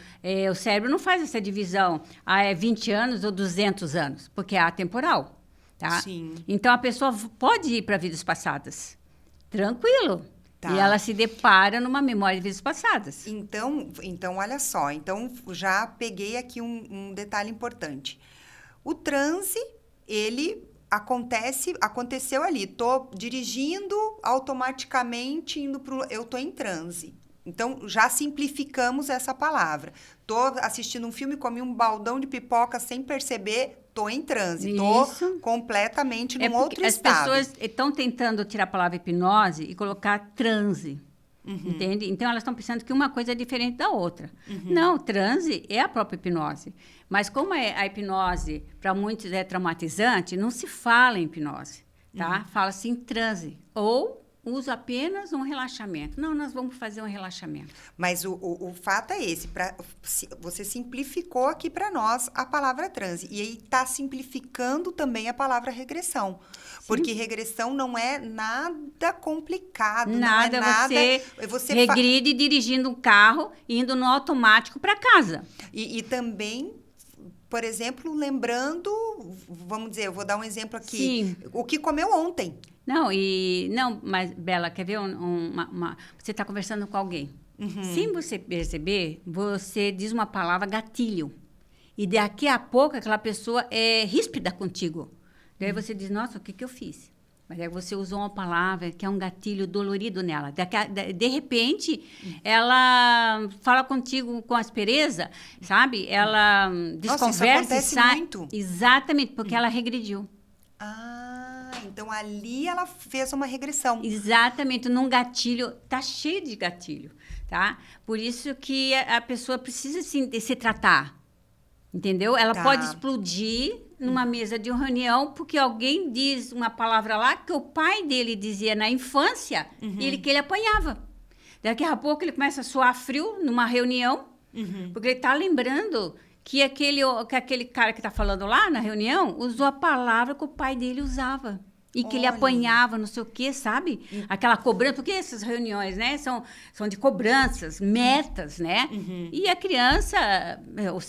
o cérebro não faz essa divisão, é 20 anos ou 200 anos, porque é atemporal, tá? Sim. Então, a pessoa pode ir para vidas passadas, tranquilo. Tá. E ela se depara numa memória de vidas passadas. Então, olha só. Então, já peguei aqui um detalhe importante. O transe, ele aconteceu ali. Tô dirigindo, automaticamente eu tô em transe. Então, já simplificamos essa palavra. Tô assistindo um filme, comi um baldão de pipoca sem perceber, tô em transe. Isso. Tô completamente num outro estado. As pessoas estão tentando tirar a palavra hipnose e colocar transe. Entende? Então, elas estão pensando que uma coisa é diferente da outra. Não, transe é a própria hipnose. Mas como a hipnose, para muitos, é traumatizante, não se fala em hipnose, tá? Fala-se em transe. Ou uso apenas um relaxamento. Não, nós vamos fazer um relaxamento. Mas o fato é esse. Você simplificou aqui para nós a palavra transe. E aí está simplificando também a palavra regressão. Sim. Porque regressão não é nada complicado. Nada, não é nada, você regride dirigindo um carro, indo no automático para casa. E também, por exemplo, lembrando, vamos dizer, eu vou dar um exemplo aqui. Sim. O que comeu ontem. Não, mas, Bela, quer ver você está conversando com alguém. Sem você perceber, você diz uma palavra gatilho. E daqui a pouco, aquela pessoa é ríspida contigo. Daí você diz, nossa, o que eu fiz? Mas aí você usou uma palavra que é um gatilho dolorido nela. De repente, ela fala contigo com aspereza, sabe? Ela desconversa. Nossa, isso acontece muito. Exatamente, porque ela regrediu. Então, ali ela fez uma regressão. Exatamente, num gatilho, tá cheio de gatilho, tá? Por isso que a pessoa precisa se tratar, entendeu? Ela pode explodir numa mesa de reunião porque alguém diz uma palavra lá que o pai dele dizia na infância que ele apanhava. Daqui a pouco ele começa a suar frio numa reunião, porque ele tá lembrando que aquele cara que tá falando lá na reunião usou a palavra que o pai dele usava. E que ele apanhava, não sei o quê, sabe? Aquela cobrança, porque essas reuniões, né, são de cobranças, metas, né? E a criança, o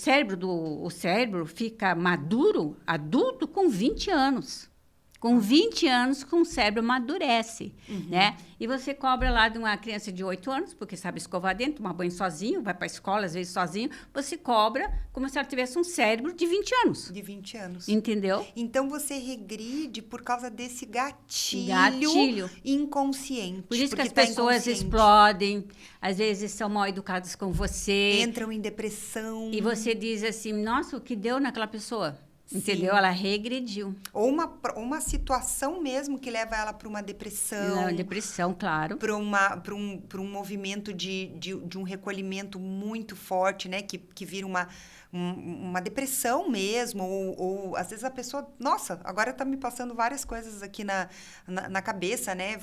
cérebro fica maduro, adulto, com 20 anos. Com 20 anos, com o cérebro amadurece, né? E você cobra lá de uma criança de 8 anos, porque sabe escovar dentro, tomar banho sozinho, vai para a escola, às vezes sozinho, você cobra como se ela tivesse um cérebro de 20 anos. De 20 anos. Entendeu? Então, você regride por causa desse gatilho inconsciente. Por isso que as pessoas explodem, às vezes são mal educadas com você. Entram em depressão. E você diz assim, nossa, o que deu naquela pessoa? Entendeu? Ela regrediu. Ou uma situação mesmo que leva ela para uma depressão. Não, depressão, claro. Para um movimento de um recolhimento muito forte, né? Que vira uma depressão mesmo. Ou às vezes a pessoa... Nossa, agora tá me passando várias coisas aqui na cabeça, né?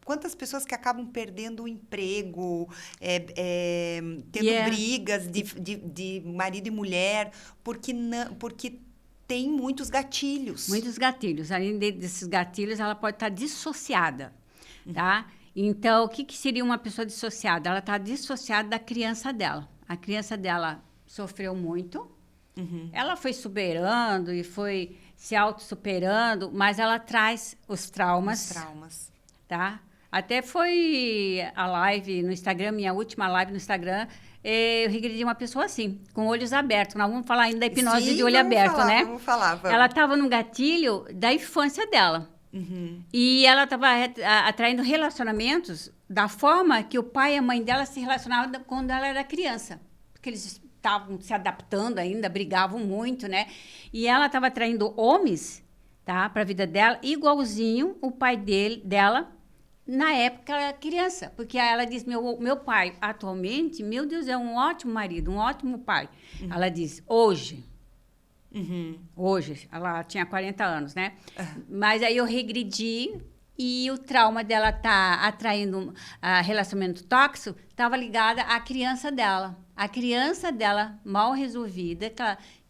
Quantas pessoas que acabam perdendo o emprego, tendo brigas de marido e mulher, porque tem muitos gatilhos. Muitos gatilhos. Além desses gatilhos, ela pode estar dissociada, tá? Então, o que seria uma pessoa dissociada? Ela está dissociada da criança dela. A criança dela sofreu muito, ela foi superando e foi se auto-superando, mas ela traz os traumas. Tá? Até foi a live no Instagram, minha última live no Instagram, eu regredi uma pessoa assim, com olhos abertos. Nós vamos falar ainda da hipnose de olho aberto, né? Vamos falar. Ela estava no gatilho da infância dela. E ela estava atraindo relacionamentos da forma que o pai e a mãe dela se relacionavam quando ela era criança. Porque eles estavam se adaptando ainda, brigavam muito, né? E ela estava atraindo homens, tá, para a vida dela, igualzinho o pai dela, na época ela era criança. Porque ela diz, meu pai, atualmente, meu Deus, é um ótimo marido, um ótimo pai. Ela diz, hoje, ela tinha 40 anos, né? Mas aí eu regredi e o trauma dela tá atraindo relacionamento tóxico estava ligada à criança dela. A criança dela, mal resolvida,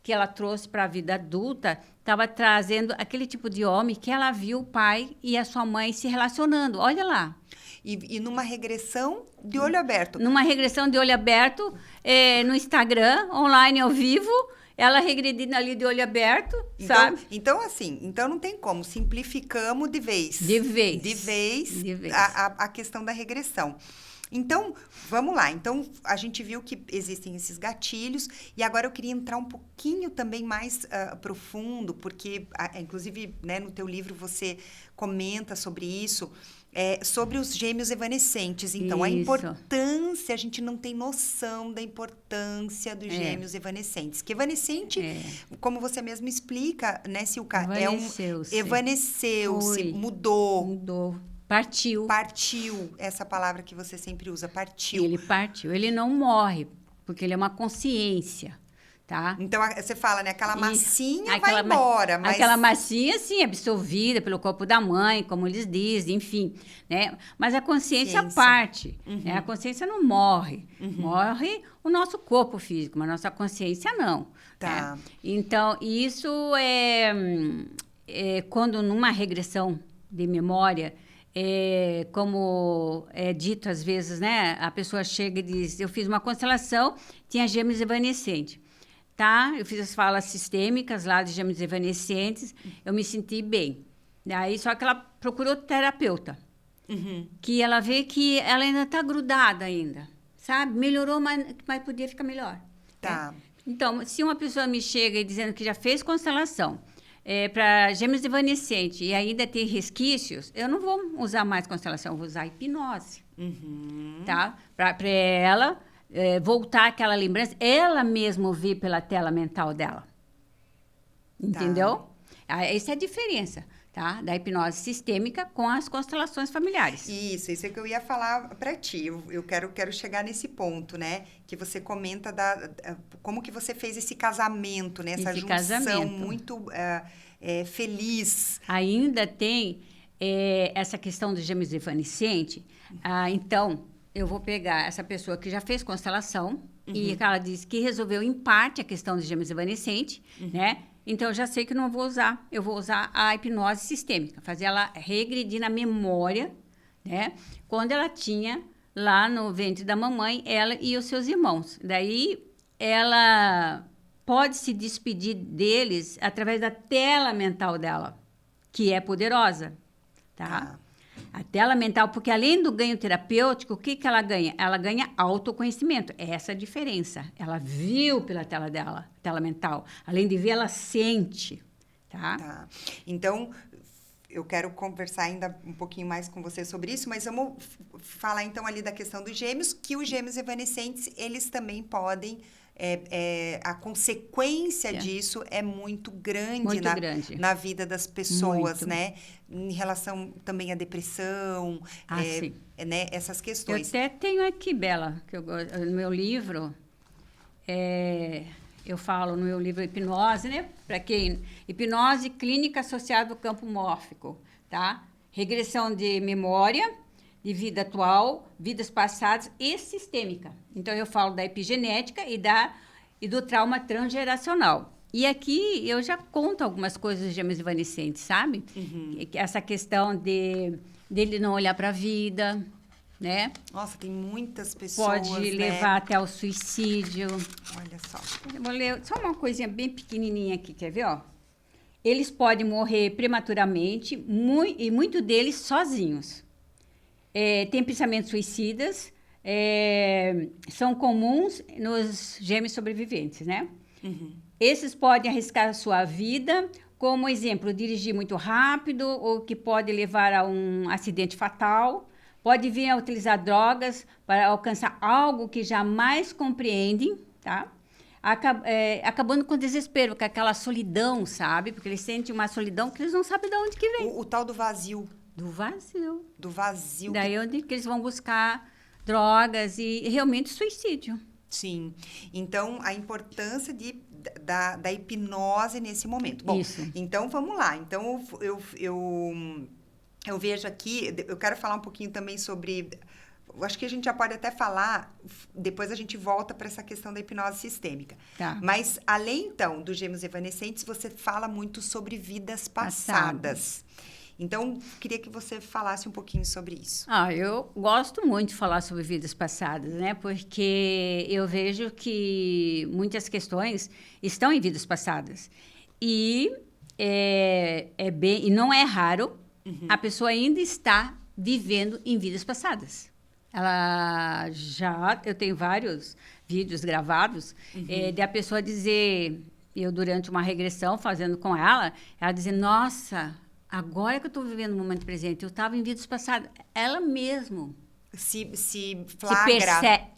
que ela trouxe para a vida adulta, estava trazendo aquele tipo de homem que ela viu o pai e a sua mãe se relacionando. Olha lá. E numa regressão de olho aberto. Numa regressão de olho aberto, no Instagram, online, ao vivo, ela regredindo ali de olho aberto, sabe? Então, assim, não tem como. Simplificamos de vez. De vez. A questão da regressão. Então, vamos lá. Então, a gente viu que existem esses gatilhos. E agora eu queria entrar um pouquinho também mais profundo, porque, inclusive, né, no teu livro você comenta sobre isso. Sobre os gêmeos evanescentes. Então, a importância, a gente não tem noção da importância dos gêmeos evanescentes. Que evanescente, como você mesmo explica, né, Silka? Evanesceu-se, mudou. Partiu. Essa palavra que você sempre usa, partiu. Ele partiu. Ele não morre, porque ele é uma consciência. Tá? Então, você fala, né? Aquela massinha vai embora. Mas... Aquela massinha, sim, absorvida pelo corpo da mãe, como eles dizem, enfim. Né? Mas a consciência parte. Né? A consciência não morre. Morre o nosso corpo físico, mas a nossa consciência não. Tá. Né? Então, isso é quando numa regressão de memória... como é dito às vezes, né? A pessoa chega e diz, eu fiz uma constelação, tinha gêmeos evanescentes. Tá? Eu fiz as falas sistêmicas lá de gêmeos evanescentes, eu me senti bem. Daí, só que ela procurou terapeuta, que ela vê que ela ainda está grudada ainda, sabe? Melhorou, mas podia ficar melhor. Tá. Né? Então, se uma pessoa me chega dizendo que já fez constelação para gêmeos evanescentes e ainda tem resquícios, eu não vou usar mais constelação, eu vou usar hipnose. Tá? Para ela... voltar aquela lembrança, ela mesma ver pela tela mental dela. Entendeu? Tá. Essa é a diferença, tá? Da hipnose sistêmica com as constelações familiares. Isso é que eu ia falar para ti. Eu quero chegar nesse ponto, né? Que você comenta como que você fez esse casamento, né? Essa junção muito feliz. Ainda tem essa questão do gêmeos evanescente. Então... eu vou pegar essa pessoa que já fez constelação e ela disse que resolveu, em parte, a questão dos gêmeos evanescentes, né? Então, eu já sei que não vou usar. Eu vou usar a hipnose sistêmica, fazer ela regredir na memória, né? Quando ela tinha lá no ventre da mamãe, ela e os seus irmãos. Daí, ela pode se despedir deles através da tela mental dela, que é poderosa, tá? A tela mental, porque além do ganho terapêutico, o que ela ganha? Ela ganha autoconhecimento. Essa é a diferença. Ela viu pela tela dela, tela mental. Além de ver, ela sente, tá? Então, eu quero conversar ainda um pouquinho mais com você sobre isso, mas vamos falar então ali da questão dos gêmeos, que os gêmeos evanescentes, eles também podem... a consequência disso é muito grande, na vida das pessoas, né? Em relação também à depressão, né? Essas questões. Eu até tenho aqui, Bela, no meu livro, eu falo no meu livro Hipnose, né? Para quem? Hipnose clínica associada ao campo mórfico, tá? Regressão de memória, de vida atual, vidas passadas e sistêmica. Então, eu falo da epigenética e do trauma transgeracional. E aqui eu já conto algumas coisas de gêmeos evanescentes, sabe? Essa questão dele não olhar para a vida, né? Nossa, tem muitas pessoas, Pode né? levar até ao suicídio. Olha só. Eu vou ler só uma coisinha bem pequenininha aqui, quer ver, ó? Eles podem morrer prematuramente e muito deles sozinhos. Tem pensamentos suicidas, são comuns nos gêmeos sobreviventes, né? Esses podem arriscar a sua vida, como exemplo, dirigir muito rápido ou que pode levar a um acidente fatal. Pode vir a utilizar drogas para alcançar algo que jamais compreendem, tá? Acabando com o desespero, com aquela solidão, sabe? Porque eles sentem uma solidão que eles não sabem de onde que vem. O tal do vazio. Do vazio. Do vazio. Daí onde que eles vão buscar drogas e realmente suicídio. Sim. Então, a importância da hipnose nesse momento. Bom, Isso. Então, vamos lá. Então, eu vejo aqui, eu quero falar um pouquinho também sobre... Eu acho que a gente já pode até falar, depois a gente volta para essa questão da hipnose sistêmica. Tá. Mas, além, então, dos gêmeos evanescentes, você fala muito sobre vidas passadas. Então, queria que você falasse um pouquinho sobre isso. Eu gosto muito de falar sobre vidas passadas, né? Porque eu vejo que muitas questões estão em vidas passadas. E não é raro a pessoa ainda estar vivendo em vidas passadas. Eu tenho vários vídeos gravados de a pessoa dizer, eu durante uma regressão fazendo com ela dizer, nossa, agora que eu estou vivendo o momento presente, eu estava em vidas passadas. Ela mesmo se flagra.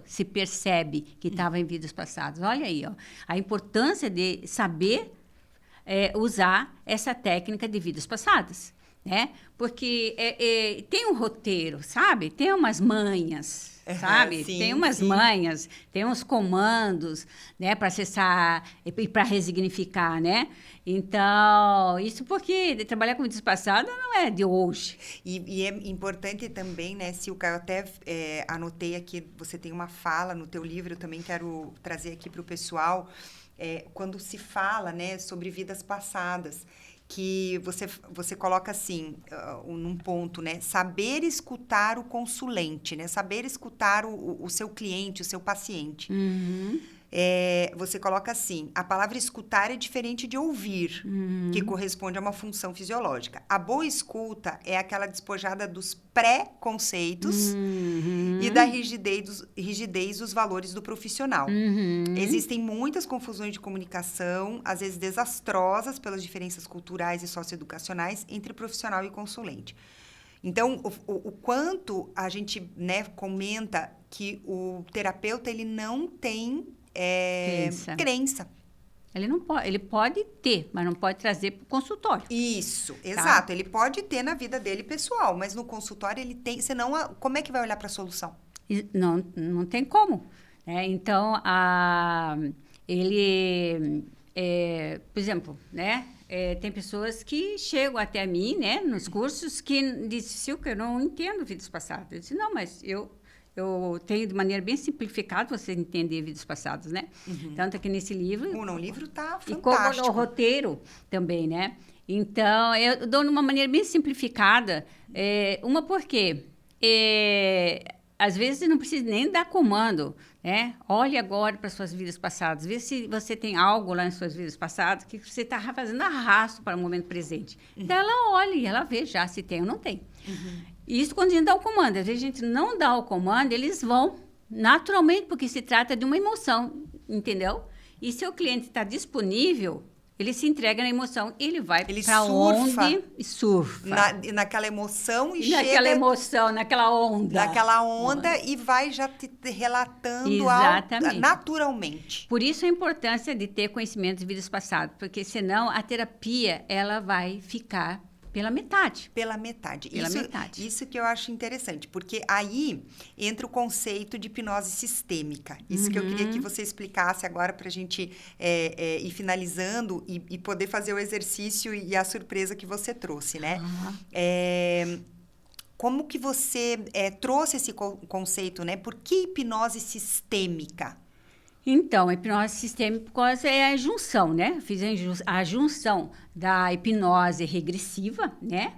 Se percebe que estava em vidas passadas. Olha aí, ó, a importância de saber usar essa técnica de vidas passadas. Né? Porque tem um roteiro, sabe? Tem umas manhas, sabe? Sim, tem umas manhas, tem uns comandos, né? Para acessar e para resignificar, né? Então, isso porque trabalhar com vidas passadas não é de hoje. E é importante também, né, Silka, eu até anotei aqui, você tem uma fala no teu livro, eu também quero trazer aqui para o pessoal, quando se fala, né, sobre vidas passadas, que você coloca assim, num ponto, né? Saber escutar o consulente, né? Saber escutar o seu cliente, o seu paciente. Você coloca assim, a palavra escutar é diferente de ouvir, que corresponde a uma função fisiológica. A boa escuta é aquela despojada dos pré-conceitos e da rigidez dos valores do profissional. Existem muitas confusões de comunicação, às vezes desastrosas pelas diferenças culturais e socioeducacionais entre profissional e consulente. Então, o quanto a gente, né, comenta que o terapeuta ele não tem crença. Ele pode ter, mas não pode trazer para o consultório. Isso, exato. Ele pode ter na vida dele pessoal, mas no consultório ele tem, senão como é que vai olhar para a solução? Não tem como. Então, por exemplo, né? Tem pessoas que chegam até mim, né, nos cursos, que dizem, Silka, eu não entendo vidas passadas. Eu disse, não, mas eu tenho de maneira bem simplificada você entender vidas passadas, né? Tanto que nesse livro... O livro tá fantástico. E como no roteiro também, né? Então, eu dou de uma maneira bem simplificada. Por quê? Às vezes, não precisa nem dar comando, né? Olhe agora para suas vidas passadas. Vê se você tem algo lá em suas vidas passadas que você está fazendo arrasto para o momento presente. Então, ela olha e ela vê já se tem ou não tem. Isso quando a gente dá o comando. Às vezes a gente não dá o comando, eles vão naturalmente, porque se trata de uma emoção, entendeu? E se o cliente está disponível, ele se entrega na emoção, ele vai para onde e surfa. Naquela emoção e naquela emoção, naquela onda. Naquela onda e vai já te relatando naturalmente. Por isso a importância de ter conhecimento de vidas passadas, porque senão a terapia ela vai ficar pela metade. Pela metade. Isso que eu acho interessante, porque aí entra o conceito de hipnose sistêmica. Isso que eu queria que você explicasse agora para a gente ir finalizando e poder fazer o exercício e a surpresa que você trouxe, né? Como que você trouxe esse conceito, né? Por que hipnose sistêmica? Então, a hipnose sistêmica é a junção, né? Fiz a junção da hipnose regressiva, né?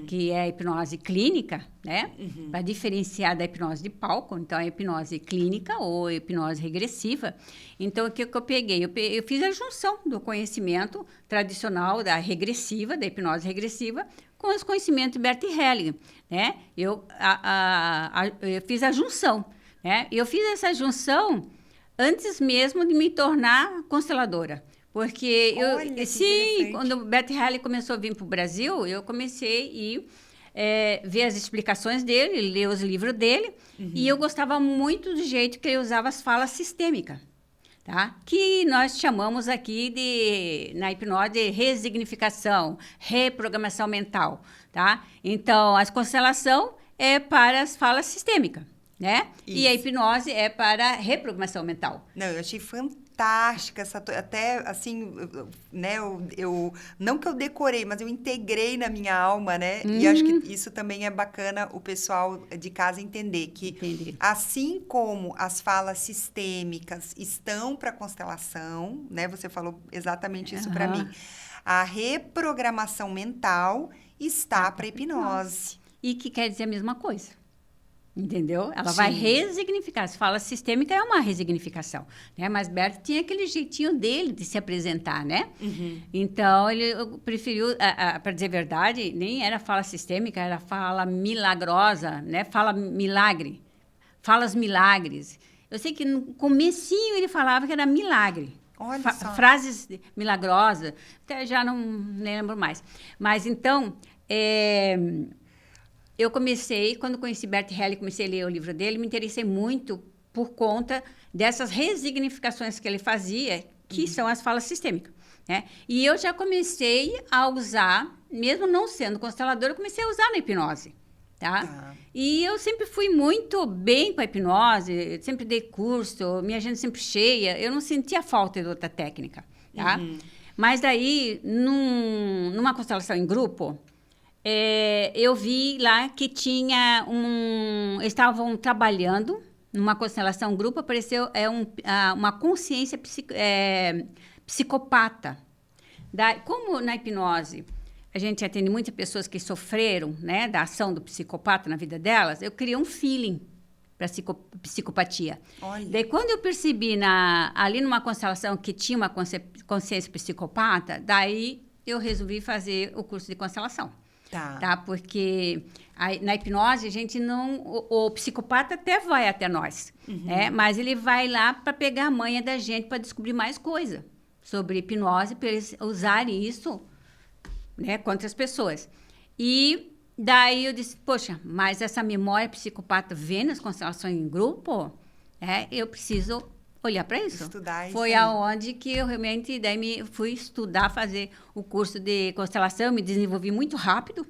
Que é a hipnose clínica, né? Para diferenciar da hipnose de palco. Então, a hipnose clínica ou hipnose regressiva. Então, o que eu peguei? Eu fiz a junção do conhecimento tradicional da regressiva, da hipnose regressiva, com os conhecimentos de Bert Hellinger, né? Eu fiz a junção, né? Eu fiz essa junção antes mesmo de me tornar consteladora. Porque quando o Bert Hellinger começou a vir para o Brasil, eu comecei a ver as explicações dele, ler os livros dele, e eu gostava muito do jeito que ele usava as falas sistêmicas, tá? Que nós chamamos aqui na hipnose de resignificação, reprogramação mental, tá? Então, a constelação é para as falas sistêmicas, né? Isso. E a hipnose é para reprogramação mental. Não, eu achei fantástica até assim, né? Eu não que eu decorei, mas eu integrei na minha alma, né? E acho que isso também é bacana o pessoal de casa entender que assim como as falas sistêmicas estão para constelação, né? Você falou exatamente isso para mim. A reprogramação mental está para hipnose. E que quer dizer a mesma coisa. Entendeu? Ela vai resignificar. Se fala sistêmica, é uma resignificação, né? Mas Bert tinha aquele jeitinho dele de se apresentar, né? Então, ele preferiu, para dizer a verdade, nem era fala sistêmica, era fala milagrosa, né? Fala milagre. Falas milagres. Eu sei que no comecinho ele falava que era milagre. Olha só. Frases milagrosas. Até já nem lembro mais. Mas, então... Eu quando conheci Bert Hellinger, comecei a ler o livro dele, me interessei muito por conta dessas resignificações que ele fazia, que são as falas sistêmicas, né? E eu já comecei a usar, mesmo não sendo consteladora, eu comecei a usar na hipnose, tá? E eu sempre fui muito bem com a hipnose, sempre dei curso, minha agenda sempre cheia, eu não sentia falta de outra técnica, tá? Mas daí, numa constelação em grupo... eu vi lá que estavam trabalhando numa constelação grupo, apareceu uma consciência psicopata. Como na hipnose a gente atende muitas pessoas que sofreram, né, da ação do psicopata na vida delas, eu criei um feeling para psicopatia. Olha. Daí, quando eu percebi ali numa constelação que tinha uma consciência psicopata, daí eu resolvi fazer o curso de constelação. Tá? Porque na hipnose a gente não... O psicopata até vai até nós, né? Mas ele vai lá para pegar a manha da gente para descobrir mais coisa sobre hipnose, para eles usarem isso, né, contra as pessoas. E daí eu disse, poxa, mas essa memória psicopata vendo as constelações em grupo, eu preciso... olhar para isso. Estudar isso. Foi aonde que eu realmente fui estudar, fazer o curso de constelação, me desenvolvi muito rápido,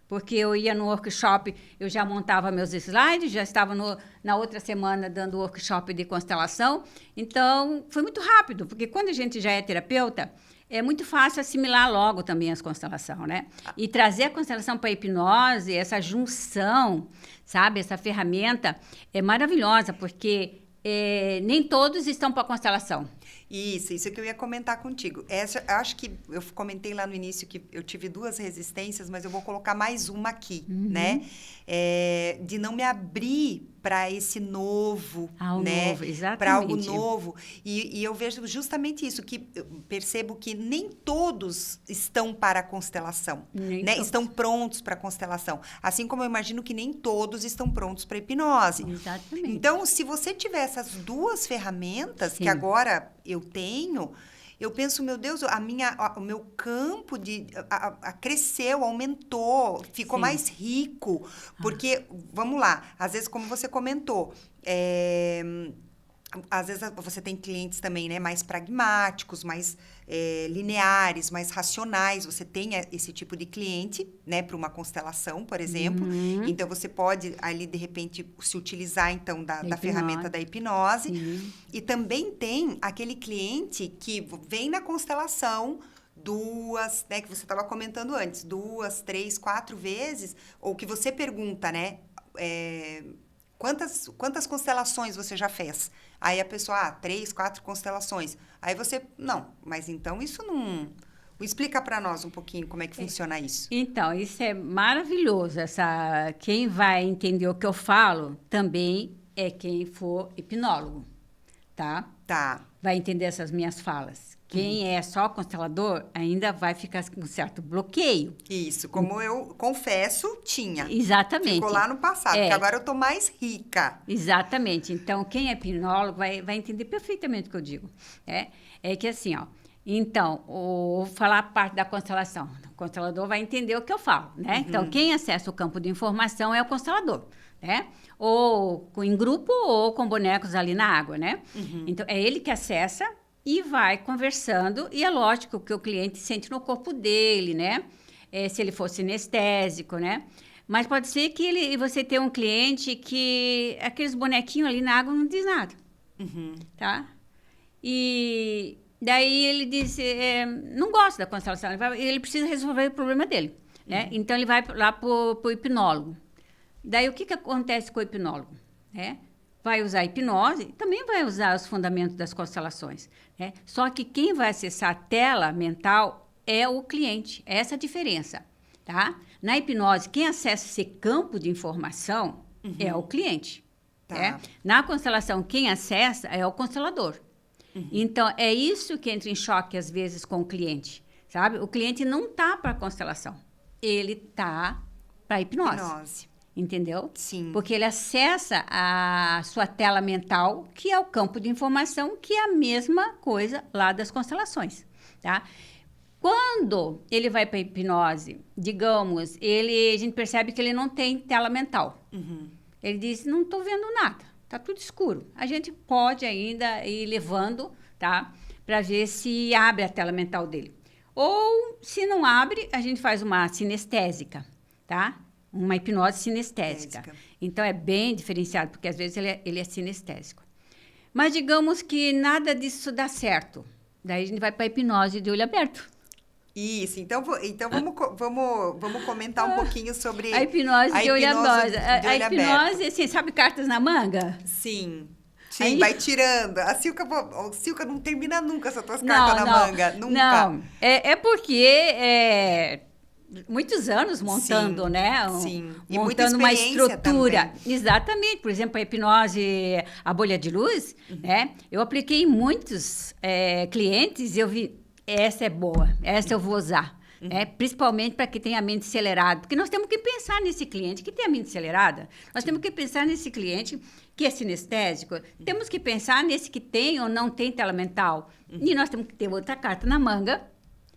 porque eu ia no workshop, eu já montava meus slides, já estava na outra semana dando workshop de constelação. Então, foi muito rápido, porque quando a gente já é terapeuta, é muito fácil assimilar logo também as constelações, né? E trazer a constelação para a hipnose, essa junção, sabe? Essa ferramenta é maravilhosa, porque... nem todos estão para a constelação. Isso que eu ia comentar contigo. Acho que eu comentei lá no início que eu tive 2 resistências, mas eu vou colocar mais uma aqui, né? De não me abrir para esse novo, né? Para algo novo. E eu vejo justamente isso, que eu percebo que nem todos estão para a constelação, né? Estão prontos para a constelação. Assim como eu imagino que nem todos estão prontos para a hipnose. Exatamente. Então, se você tiver essas 2 ferramentas, que agora eu tenho... Eu penso, meu Deus, o meu campo cresceu, aumentou, ficou mais rico. Porque, vamos lá, às vezes, como você comentou, às vezes você tem clientes também, né, mais pragmáticos, mais lineares, mais racionais. Você tem esse tipo de cliente, né, para uma constelação, por exemplo. Então, você pode ali, de repente, se utilizar, então, da ferramenta da hipnose. Sim. E também tem aquele cliente que vem na constelação 2, né, que você estava comentando antes, 2, 3, 4 vezes, ou que você pergunta, né, quantas constelações você já fez? Aí a pessoa, 3, 4 constelações. Aí você, não, mas então isso não... Explica para nós um pouquinho como é que funciona isso. Então, isso é maravilhoso. Quem vai entender o que eu falo também é quem for hipnólogo, tá? Tá. Vai entender essas minhas falas. Quem é só constelador ainda vai ficar com um certo bloqueio. Isso, como eu confesso, tinha. Exatamente. Ficou lá no passado, porque agora eu tô mais rica. Exatamente. Então, quem é hipnólogo vai entender perfeitamente o que eu digo. É que assim, ó. Então, vou falar a parte da constelação. O constelador vai entender o que eu falo, né? Então, quem acessa o campo de informação é o constelador, né? Ou em grupo ou com bonecos ali na água, né? Então, é ele que acessa e vai conversando. E é lógico que o cliente sente no corpo dele, né? Se ele for sinestésico, né? Mas pode ser que você tenha um cliente que aqueles bonequinhos ali na água não diz nada, tá? E... daí ele diz, não gosta da constelação, ele precisa resolver o problema dele, né? Então, ele vai lá para o hipnólogo. Daí, o que acontece com o hipnólogo? Vai usar a hipnose, também vai usar os fundamentos das constelações, né? Só que quem vai acessar a tela mental é o cliente, essa é a diferença, tá? Na hipnose, quem acessa esse campo de informação é o cliente, Tá. Na constelação, quem acessa é o constelador. Então, é isso que entra em choque, às vezes, com o cliente, sabe? O cliente não tá para a constelação, ele tá para a hipnose. Entendeu? Sim. Porque ele acessa a sua tela mental, que é o campo de informação, que é a mesma coisa lá das constelações, tá? Quando ele vai para a hipnose, digamos, a gente percebe que ele não tem tela mental. Ele diz, não estou vendo nada. Tá tudo escuro. A gente pode ainda ir levando, tá? Para ver se abre a tela mental dele. Ou, se não abre, a gente faz uma sinestésica, tá? Uma hipnose sinestésica. Então, é bem diferenciado, porque às vezes ele é sinestésico. Mas digamos que nada disso dá certo. Daí a gente vai para a hipnose de olho aberto. Isso, então vamos comentar um pouquinho sobre a hipnose de olho aberto. A hipnose, aberto. Assim, sabe cartas na manga? Sim. Sim, vai tirando. A Silka não termina nunca essas tuas cartas na manga. Nunca. Não, é porque muitos anos montando, né? Sim. E montando uma estrutura. Também. Exatamente. Por exemplo, a hipnose, a bolha de luz, né? Eu apliquei em muitos clientes e eu vi, essa é boa, essa eu vou usar. Principalmente para quem tem a mente acelerada. Porque nós temos que pensar nesse cliente que tem a mente acelerada. Nós temos que pensar nesse cliente que é sinestésico. Temos que pensar nesse que tem ou não tem tela mental. E nós temos que ter outra carta na manga,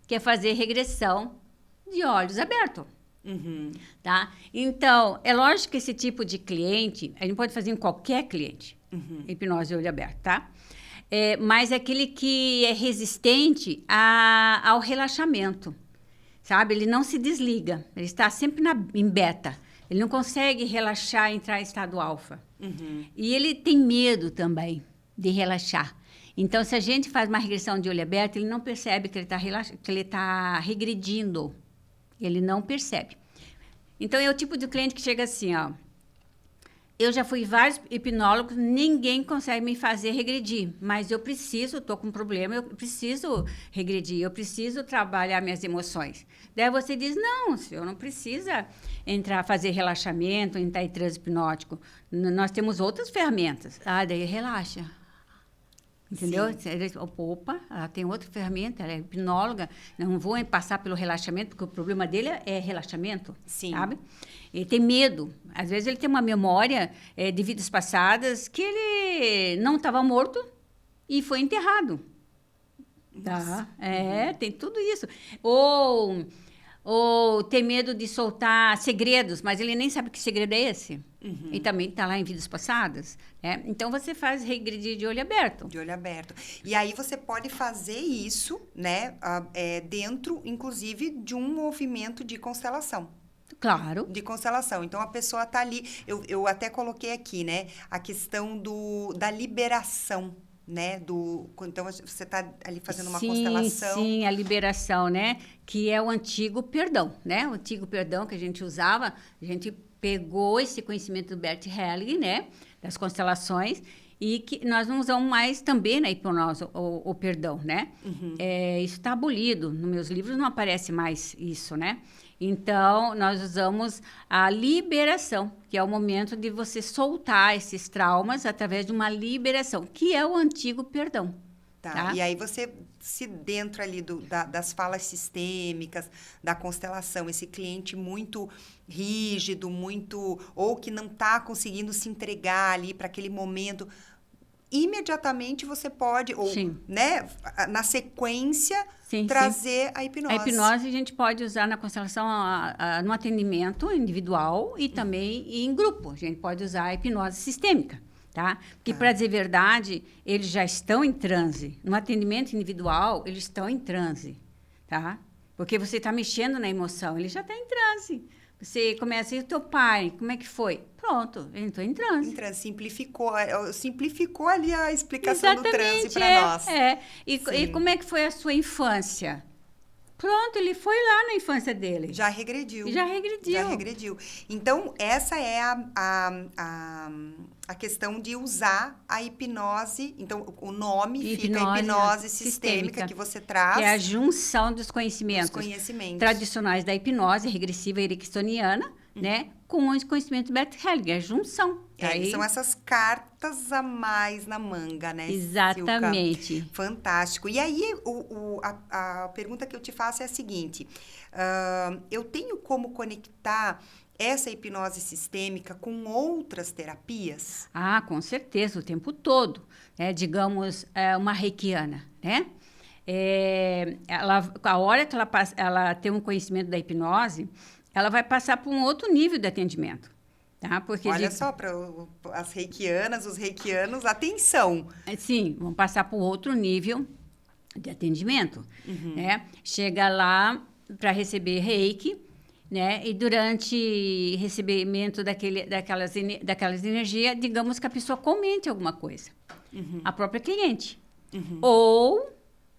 que é fazer regressão de olhos abertos. Tá? Então, é lógico que esse tipo de cliente, a gente pode fazer em qualquer cliente, hipnose de olho aberto, tá? Mas é aquele que é resistente ao relaxamento, sabe? Ele não se desliga, ele está sempre em beta. Ele não consegue relaxar e entrar em estado alfa. E ele tem medo também de relaxar. Então, se a gente faz uma regressão de olho aberto, ele não percebe que ele está regredindo. Ele não percebe. Então, é o tipo de cliente que chega assim, ó. Eu já fui vários hipnólogos, ninguém consegue me fazer regredir, mas eu estou com um problema, eu preciso regredir, eu preciso trabalhar minhas emoções. Daí você diz, não, senhor, não precisa fazer relaxamento, entrar em transe hipnótico. Nós temos outras ferramentas. Daí relaxa. Entendeu? Opa, ela tem outra ferramenta, ela é hipnóloga, não vou passar pelo relaxamento, porque o problema dele é relaxamento, sabe? Ele tem medo. Às vezes ele tem uma memória de vidas passadas que ele não estava morto e foi enterrado. Tá? Tem tudo isso. Ou tem medo de soltar segredos, mas ele nem sabe que segredo é esse. E também está lá em vidas passadas. Né? Então, você faz regredir de olho aberto. De olho aberto. E aí, você pode fazer isso, né? Dentro, inclusive, de um movimento de constelação. Claro. De constelação. Então, a pessoa está ali... Eu até coloquei aqui, né? A questão da liberação. Né, então você está ali fazendo uma constelação. Sim, a liberação, né? Que é o antigo perdão, né? O antigo perdão que a gente usava, a gente pegou esse conhecimento do Bert Helling, né, das constelações, e que nós não usamos mais também na hipnose o perdão, né? Isso está abolido. Nos meus livros não aparece mais isso, né? Então, nós usamos a liberação, que é o momento de você soltar esses traumas através de uma liberação, que é o antigo perdão. Tá. E aí você, se dentro ali das falas sistêmicas, da constelação, esse cliente muito rígido, ou que não está conseguindo se entregar ali para aquele momento, imediatamente você pode, ou, né, na sequência, trazer a hipnose. A hipnose a gente pode usar na constelação no atendimento individual e também em grupo. A gente pode usar a hipnose sistêmica. Tá? Porque, para dizer verdade, eles já estão em transe. No atendimento individual, eles estão em transe. Tá? Porque você está mexendo na emoção, ele já está em transe. Você começa, e o teu pai, como é que foi? Pronto, ele entrou em transe. Em transe, simplificou ali a explicação do transe para nós. E como é que foi a sua infância? Pronto, ele foi lá na infância dele. Já regrediu. Já regrediu. Então, essa é a questão de usar a hipnose. Então, o nome fica hipnose sistêmica que você traz. Que é a junção dos conhecimentos tradicionais da hipnose regressiva ericksoniana, né? Com os conhecimentos do Bert Helling, a junção. São essas cartas a mais na manga, né, exatamente. Silka? Fantástico. E aí, a pergunta que eu te faço é a seguinte. Eu tenho como conectar essa hipnose sistêmica com outras terapias? Ah, com certeza, o tempo todo. Digamos, uma reikiana, né? A hora que ela tem um conhecimento da hipnose, ela vai passar por um outro nível de atendimento. Tá? Porque olha só, para as reikianas, os reikianos, atenção. Sim, vão passar por outro nível de atendimento. Né? Chega lá para receber reiki, né? E durante recebimento daquelas energias, digamos que a pessoa comente alguma coisa. A própria cliente. Ou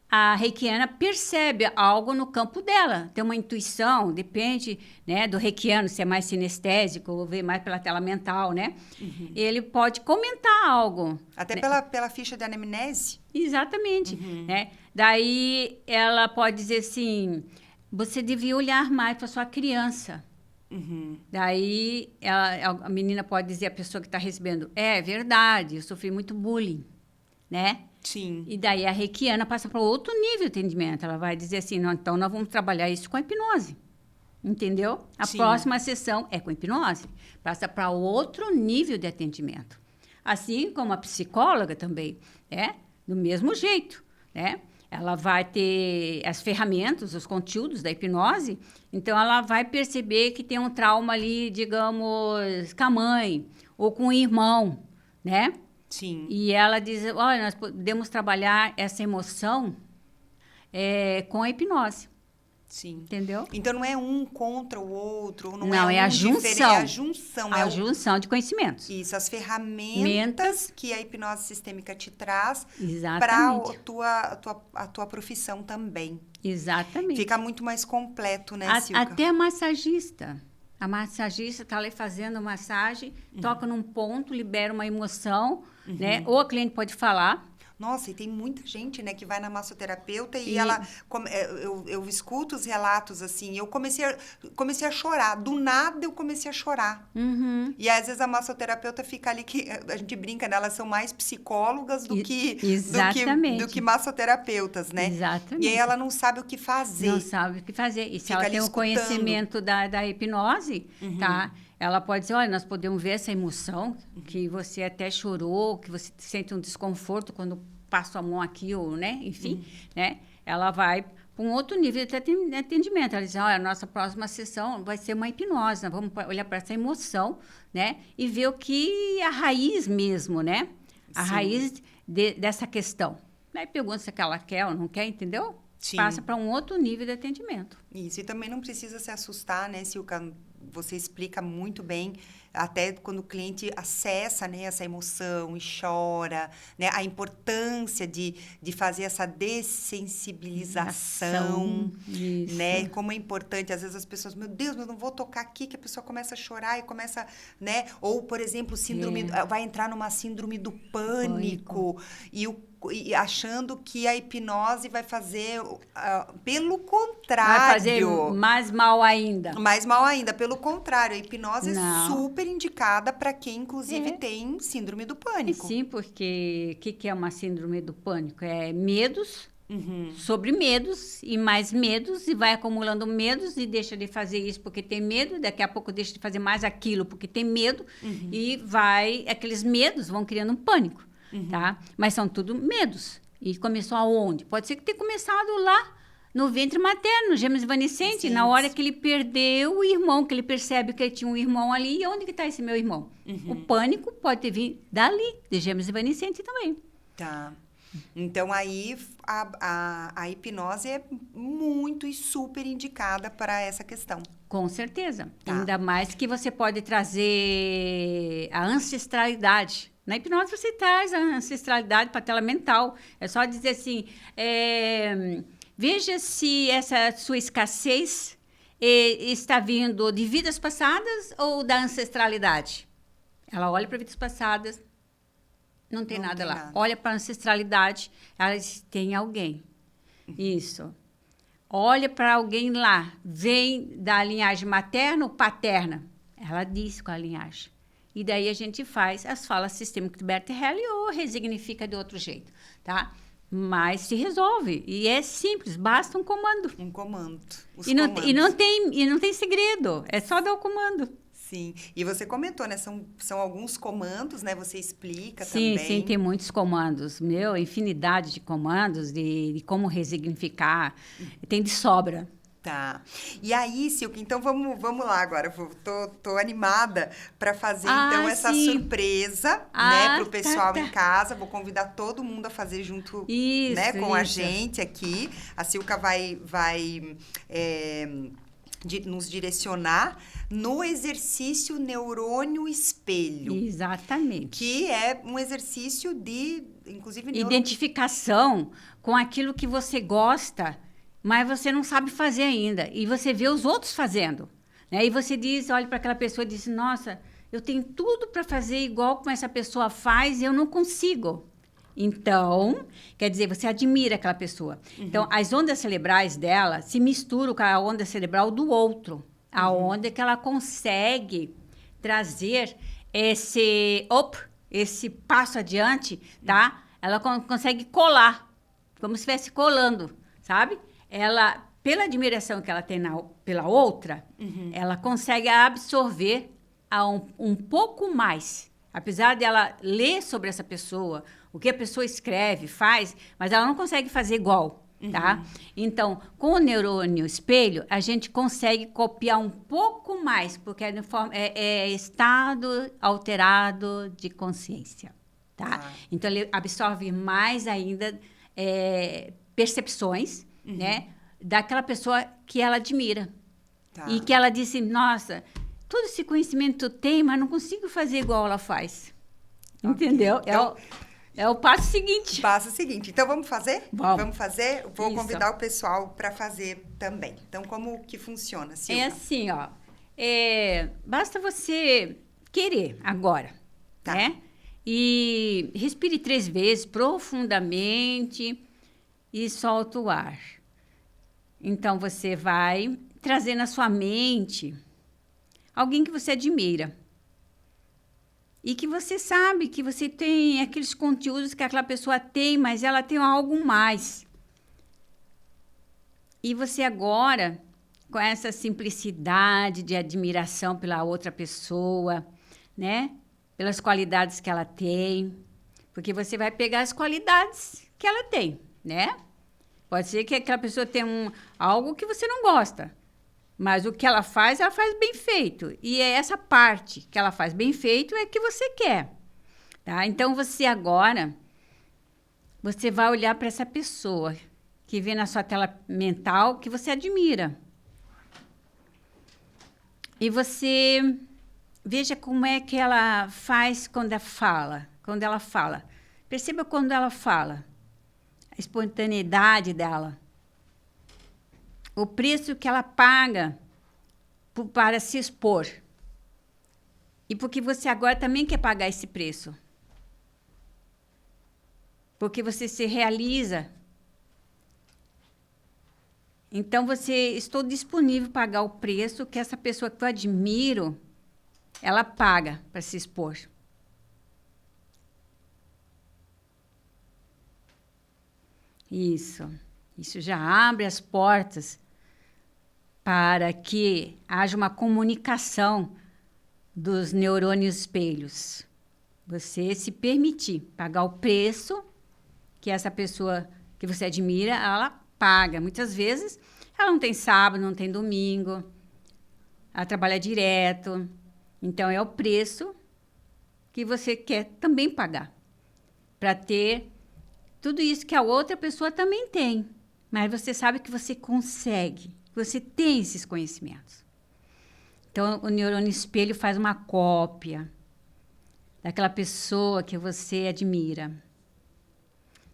a reikiana percebe algo no campo dela, tem uma intuição, depende, né, do reikiano, se é mais sinestésico ou vê mais pela tela mental, né? Ele pode comentar algo. Até, né, pela ficha de anamnese? Exatamente. Né? Daí ela pode dizer assim, você devia olhar mais para sua criança. Daí a menina pode dizer à pessoa que está recebendo, é verdade, eu sofri muito bullying, né? Sim. E daí a reikiana passa para outro nível de atendimento. Ela vai dizer assim, não, então nós vamos trabalhar isso com a hipnose. Entendeu? A próxima sessão é com hipnose. Passa para outro nível de atendimento. Assim como a psicóloga também, né? Do mesmo jeito, né? Ela vai ter as ferramentas, os conteúdos da hipnose, então ela vai perceber que tem um trauma ali, digamos, com a mãe ou com o irmão, né? Sim. E ela diz, olha, nós podemos trabalhar essa emoção com a hipnose. Sim. Entendeu? Então, não é um contra o outro, não é a junção. É a junção. A junção de conhecimentos. Isso, as ferramentas que a hipnose sistêmica te traz para a tua profissão também. Exatamente. Fica muito mais completo, né, Silka? Até a massagista. A massagista está ali fazendo massagem, toca num ponto, libera uma emoção, né? Ou a cliente pode falar. Nossa, e tem muita gente, né, que vai na massoterapeuta e ela... Eu escuto os relatos, assim, eu comecei a chorar. Do nada, eu comecei a chorar. E, às vezes, a massoterapeuta fica ali, que a gente brinca, né, elas são mais psicólogas do que massoterapeutas, né? Exatamente. E aí, ela não sabe o que fazer. Não sabe o que fazer. E se ela tem o conhecimento da hipnose, tá? Ela pode dizer, olha, nós podemos ver essa emoção, que você até chorou, que você sente um desconforto quando passa a mão aqui, ou, né? Enfim, né? Ela vai para um outro nível de atendimento. Ela diz, olha, a nossa próxima sessão vai ser uma hipnose, nós vamos olhar para essa emoção, né? E ver o que a raiz mesmo, né? A raiz dessa questão. Aí pergunta se ela quer ou não quer, entendeu? Sim. Passa para um outro nível de atendimento. Isso, e também não precisa se assustar, né, Silka? você explica muito bem, até quando o cliente acessa, né, essa emoção e chora, né, a importância de fazer essa dessensibilização, Isso. né, e como é importante, às vezes as pessoas, meu Deus, eu não vou tocar aqui, que a pessoa começa a chorar e começa, né, ou, por exemplo, vai entrar numa síndrome do pânico. E achando que a hipnose vai fazer, pelo contrário. Vai fazer mais mal ainda. Mais mal ainda, pelo contrário, a hipnose Não. é super indicada para quem, inclusive, tem síndrome do pânico. Sim, porque o que é uma síndrome do pânico? É medos sobre medos e mais medos, e vai acumulando medos e deixa de fazer isso porque tem medo, daqui a pouco deixa de fazer mais aquilo porque tem medo, e aqueles medos vão criando um pânico. Tá? Mas são tudo medos. E começou aonde? Pode ser que tenha começado lá no ventre materno, gêmeos evanescentes, na hora que ele perdeu o irmão, que ele percebe que ele tinha um irmão ali. E onde que está esse meu irmão? O pânico pode ter vindo dali, de gêmeos evanescentes também. Tá. Então, aí, a hipnose é muito e super indicada para essa questão. Com certeza. Tá. Ainda mais que você pode trazer a ancestralidade. Na hipnose, você traz a ancestralidade para a tela mental. É só dizer assim, veja se essa sua escassez está vindo de vidas passadas ou da ancestralidade. Ela olha para vidas passadas, não tem nada lá. Olha para a ancestralidade, ela diz, tem alguém. Isso. Olha para alguém lá, vem da linhagem materna ou paterna. Ela diz qual a linhagem. E daí a gente faz as falas sistêmicas de Bert Helly ou resignifica de outro jeito, tá? Mas se resolve. E é simples, basta um comando. Um comando. E não tem segredo, é só dar o comando. Sim. E você comentou, né? São alguns comandos, né? Você explica também. Sim, tem muitos comandos. Infinidade de comandos de como resignificar. Tem de sobra. Tá. E aí, Silke, então vamos lá agora. Tô animada para fazer, então, essa surpresa, né, pro pessoal em casa. Vou convidar todo mundo a fazer junto, né, com a gente aqui. A Silka vai nos direcionar no exercício neurônio espelho. Exatamente. Que é um exercício de, inclusive... Identificação com aquilo que você gosta, mas você não sabe fazer ainda. E você vê os outros fazendo. Né? E você olha para aquela pessoa e diz, nossa, eu tenho tudo para fazer igual como essa pessoa faz e eu não consigo. Então, quer dizer, você admira aquela pessoa. Então, as ondas cerebrais dela se misturam com a onda cerebral do outro. A onda que ela consegue trazer esse passo adiante, tá? Ela consegue colar, como se estivesse colando, sabe? Ela, pela admiração que ela tem pela outra, ela consegue absorver um pouco mais. Apesar dela ler sobre essa pessoa, o que a pessoa escreve, faz, mas ela não consegue fazer igual, tá? Então, com o neurônio espelho, a gente consegue copiar um pouco mais, porque é estado alterado de consciência, tá? Então, ele absorve mais ainda percepções, né? Daquela pessoa que ela admira. Tá. E que ela disse, nossa, todo esse conhecimento tem, mas não consigo fazer igual ela faz. Okay. Entendeu? Então, é o passo seguinte. Passo seguinte. Então, vamos fazer? Vamos fazer? Vou convidar o pessoal para fazer também. Então, como que funciona, Silka? É assim, ó. Basta você querer agora, né? E respire 3 vezes profundamente e solta o ar. Então, você vai trazer na sua mente alguém que você admira. E que você sabe que você tem aqueles conteúdos que aquela pessoa tem, mas ela tem algo mais. E você agora, com essa simplicidade de admiração pela outra pessoa, né? Pelas qualidades que ela tem. Porque você vai pegar as qualidades que ela tem, né? Pode ser que aquela pessoa tenha algo que você não gosta. Mas o que ela faz bem feito. E é essa parte que ela faz bem feito é que você quer. Tá? Então, você agora, você vai olhar para essa pessoa que vê na sua tela mental que você admira. E você veja como é que ela faz quando ela fala. Quando ela fala. Perceba quando ela fala. A espontaneidade dela. O preço que ela paga para se expor. E porque você agora também quer pagar esse preço. Porque você se realiza. Então, estou disponível para pagar o preço que essa pessoa que eu admiro, ela paga para se expor. Isso já abre as portas para que haja uma comunicação dos neurônios espelhos. Você se permitir pagar o preço que essa pessoa que você admira, ela paga. Muitas vezes, ela não tem sábado, não tem domingo, ela trabalha direto. Então, é o preço que você quer também pagar para ter tudo isso que a outra pessoa também tem. Mas você sabe que você consegue, que você tem esses conhecimentos. Então, o neurônio espelho faz uma cópia daquela pessoa que você admira.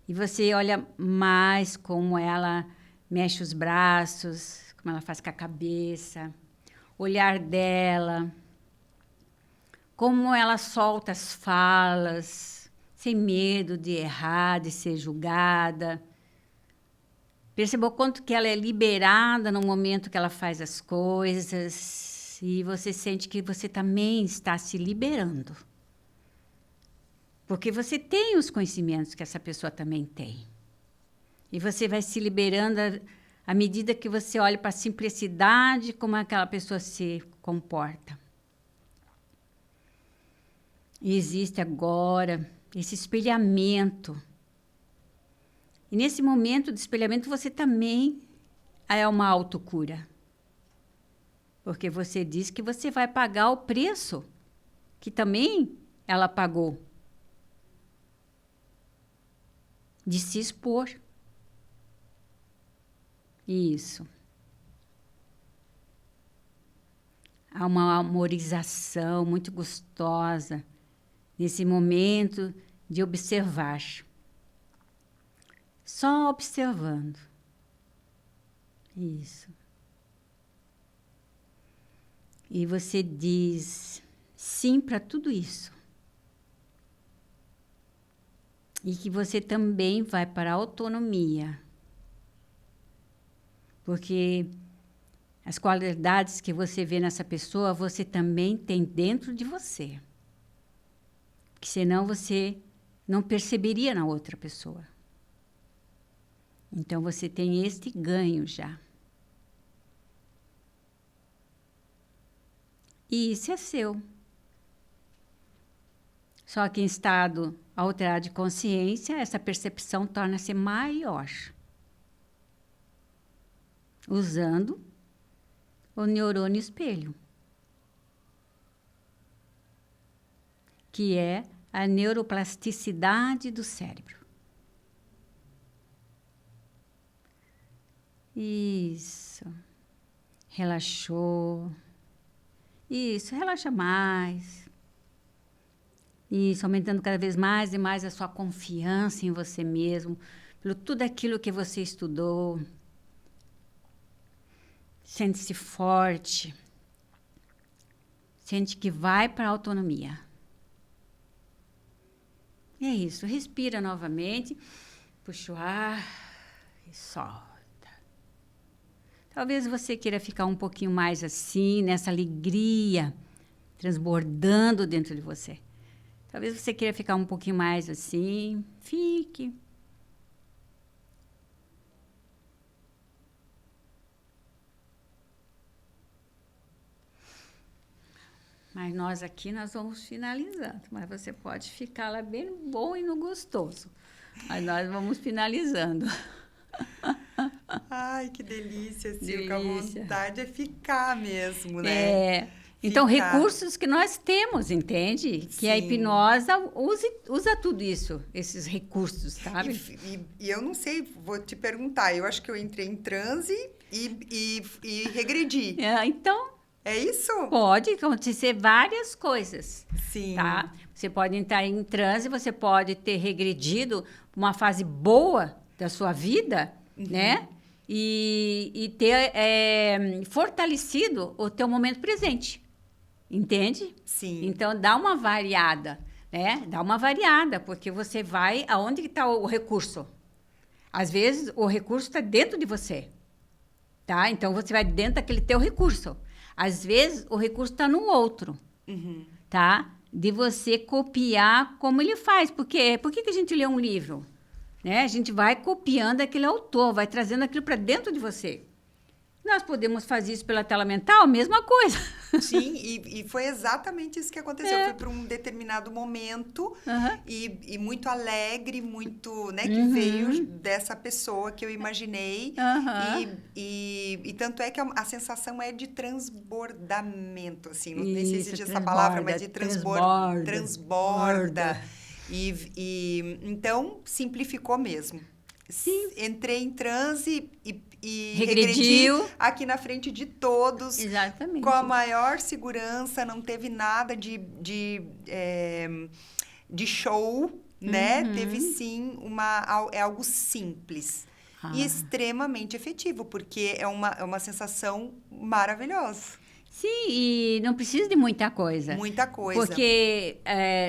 E você olha mais como ela mexe os braços, como ela faz com a cabeça, o olhar dela, como ela solta as falas, sem medo de errar, de ser julgada. Perceba o quanto que ela é liberada no momento que ela faz as coisas e você sente que você também está se liberando. Porque você tem os conhecimentos que essa pessoa também tem. E você vai se liberando à medida que você olha para a simplicidade, como aquela pessoa se comporta. E existe agora esse espelhamento. E nesse momento de espelhamento, você também é uma autocura. Porque você diz que você vai pagar o preço que também ela pagou. De se expor. Isso. Há uma amorização muito gostosa nesse momento de observar. Só observando. Isso. E você diz sim para tudo isso. E que você também vai para a autonomia. Porque as qualidades que você vê nessa pessoa, você também tem dentro de você. Que senão você não perceberia na outra pessoa. Então, você tem este ganho já. E isso é seu. Só que em estado alterado de consciência, essa percepção torna-se maior. Usando o neurônio espelho, que é a neuroplasticidade do cérebro. Isso. Relaxou. Isso, relaxa mais. Isso, aumentando cada vez mais e mais a sua confiança em você mesmo, pelo tudo aquilo que você estudou. Sente-se forte. Sente que vai para a autonomia. E é isso, respira novamente, puxa o ar e solta. Talvez você queira ficar um pouquinho mais assim, nessa alegria, transbordando dentro de você. Talvez você queira ficar um pouquinho mais assim, fique. Mas nós aqui, nós vamos finalizando. Mas você pode ficar lá bem no bom e no gostoso. Mas nós vamos finalizando. Ai, que delícia, Silka. Delícia. A vontade é ficar mesmo, né? É. Então, Ficar. recursos que nós temos, entende? Que a Sim. hipnose usa tudo isso, esses recursos, sabe? E eu não sei, vou te perguntar. Eu acho que eu entrei em transe e regredi. Então, É isso? Pode acontecer várias coisas, Sim. tá? Você pode entrar em transe, você pode ter regredido uma fase boa da sua vida, né? E ter fortalecido o teu momento presente, entende? Sim. Então, dá uma variada, né? Dá uma variada, porque você vai aonde que está o recurso. Às vezes, o recurso está dentro de você, tá? Então, você vai dentro daquele teu recurso. Às vezes, o recurso está no outro, tá? De você copiar como ele faz. Por que que a gente lê um livro? Né? A gente vai copiando aquele autor, vai trazendo aquilo para dentro de você. Nós podemos fazer isso pela tela mental, mesma coisa. Sim, e foi exatamente isso que aconteceu. Eu fui para um determinado momento e muito alegre, muito, né, que veio dessa pessoa que eu imaginei. E tanto é que a sensação é de transbordamento, assim. Não sei se existe essa palavra, mas de transborda. Então, simplificou mesmo. Sim. Entrei em transe e regrediu aqui na frente de todos. Exatamente. Com a maior segurança, não teve nada de show, né? Teve sim algo simples e extremamente efetivo, porque é uma sensação maravilhosa. Sim, e não precisa de muita coisa. Muita coisa. Porque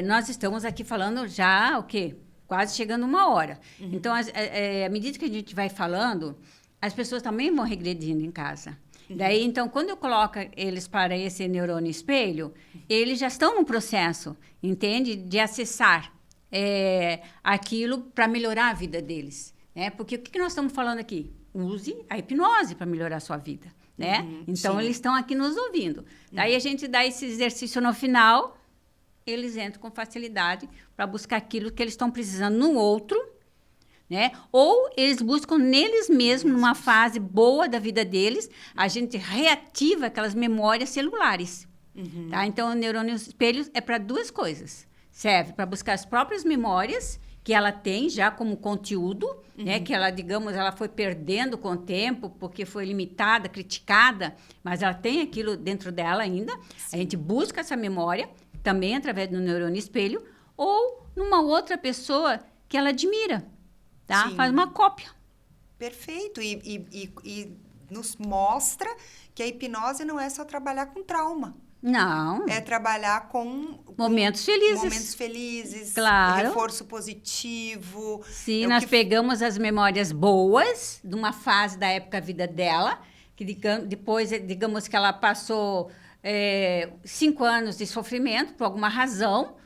nós estamos aqui falando já, o quê? Quase chegando 1 hora. Então, à medida que a gente vai falando, as pessoas também vão regredindo em casa. Daí, então, quando eu coloco eles para esse neurônio espelho, eles já estão no processo, entende? De acessar aquilo para melhorar a vida deles. Né? Porque o que nós estamos falando aqui? Use a hipnose para melhorar a sua vida. Né? Então, eles estão aqui nos ouvindo. Daí, a gente dá esse exercício no final, eles entram com facilidade para buscar aquilo que eles estão precisando no outro, né? Ou eles buscam neles mesmos, numa fase boa da vida deles, a gente reativa aquelas memórias celulares. Tá? Então, o neurônio espelho é para 2 coisas. Serve para buscar as próprias memórias que ela tem já como conteúdo, né? Que ela, digamos, ela foi perdendo com o tempo porque foi limitada, criticada, mas ela tem aquilo dentro dela ainda. A gente busca essa memória também através do neurônio espelho ou numa outra pessoa que ela admira, tá? Sim. Faz uma cópia. Perfeito. E nos mostra que a hipnose não é só trabalhar com trauma. Não. É trabalhar com momentos felizes. Momentos felizes. Claro. Reforço positivo. Sim, nós pegamos as memórias boas de uma fase da época da vida dela, que depois, digamos que ela passou 5 anos de sofrimento por alguma razão,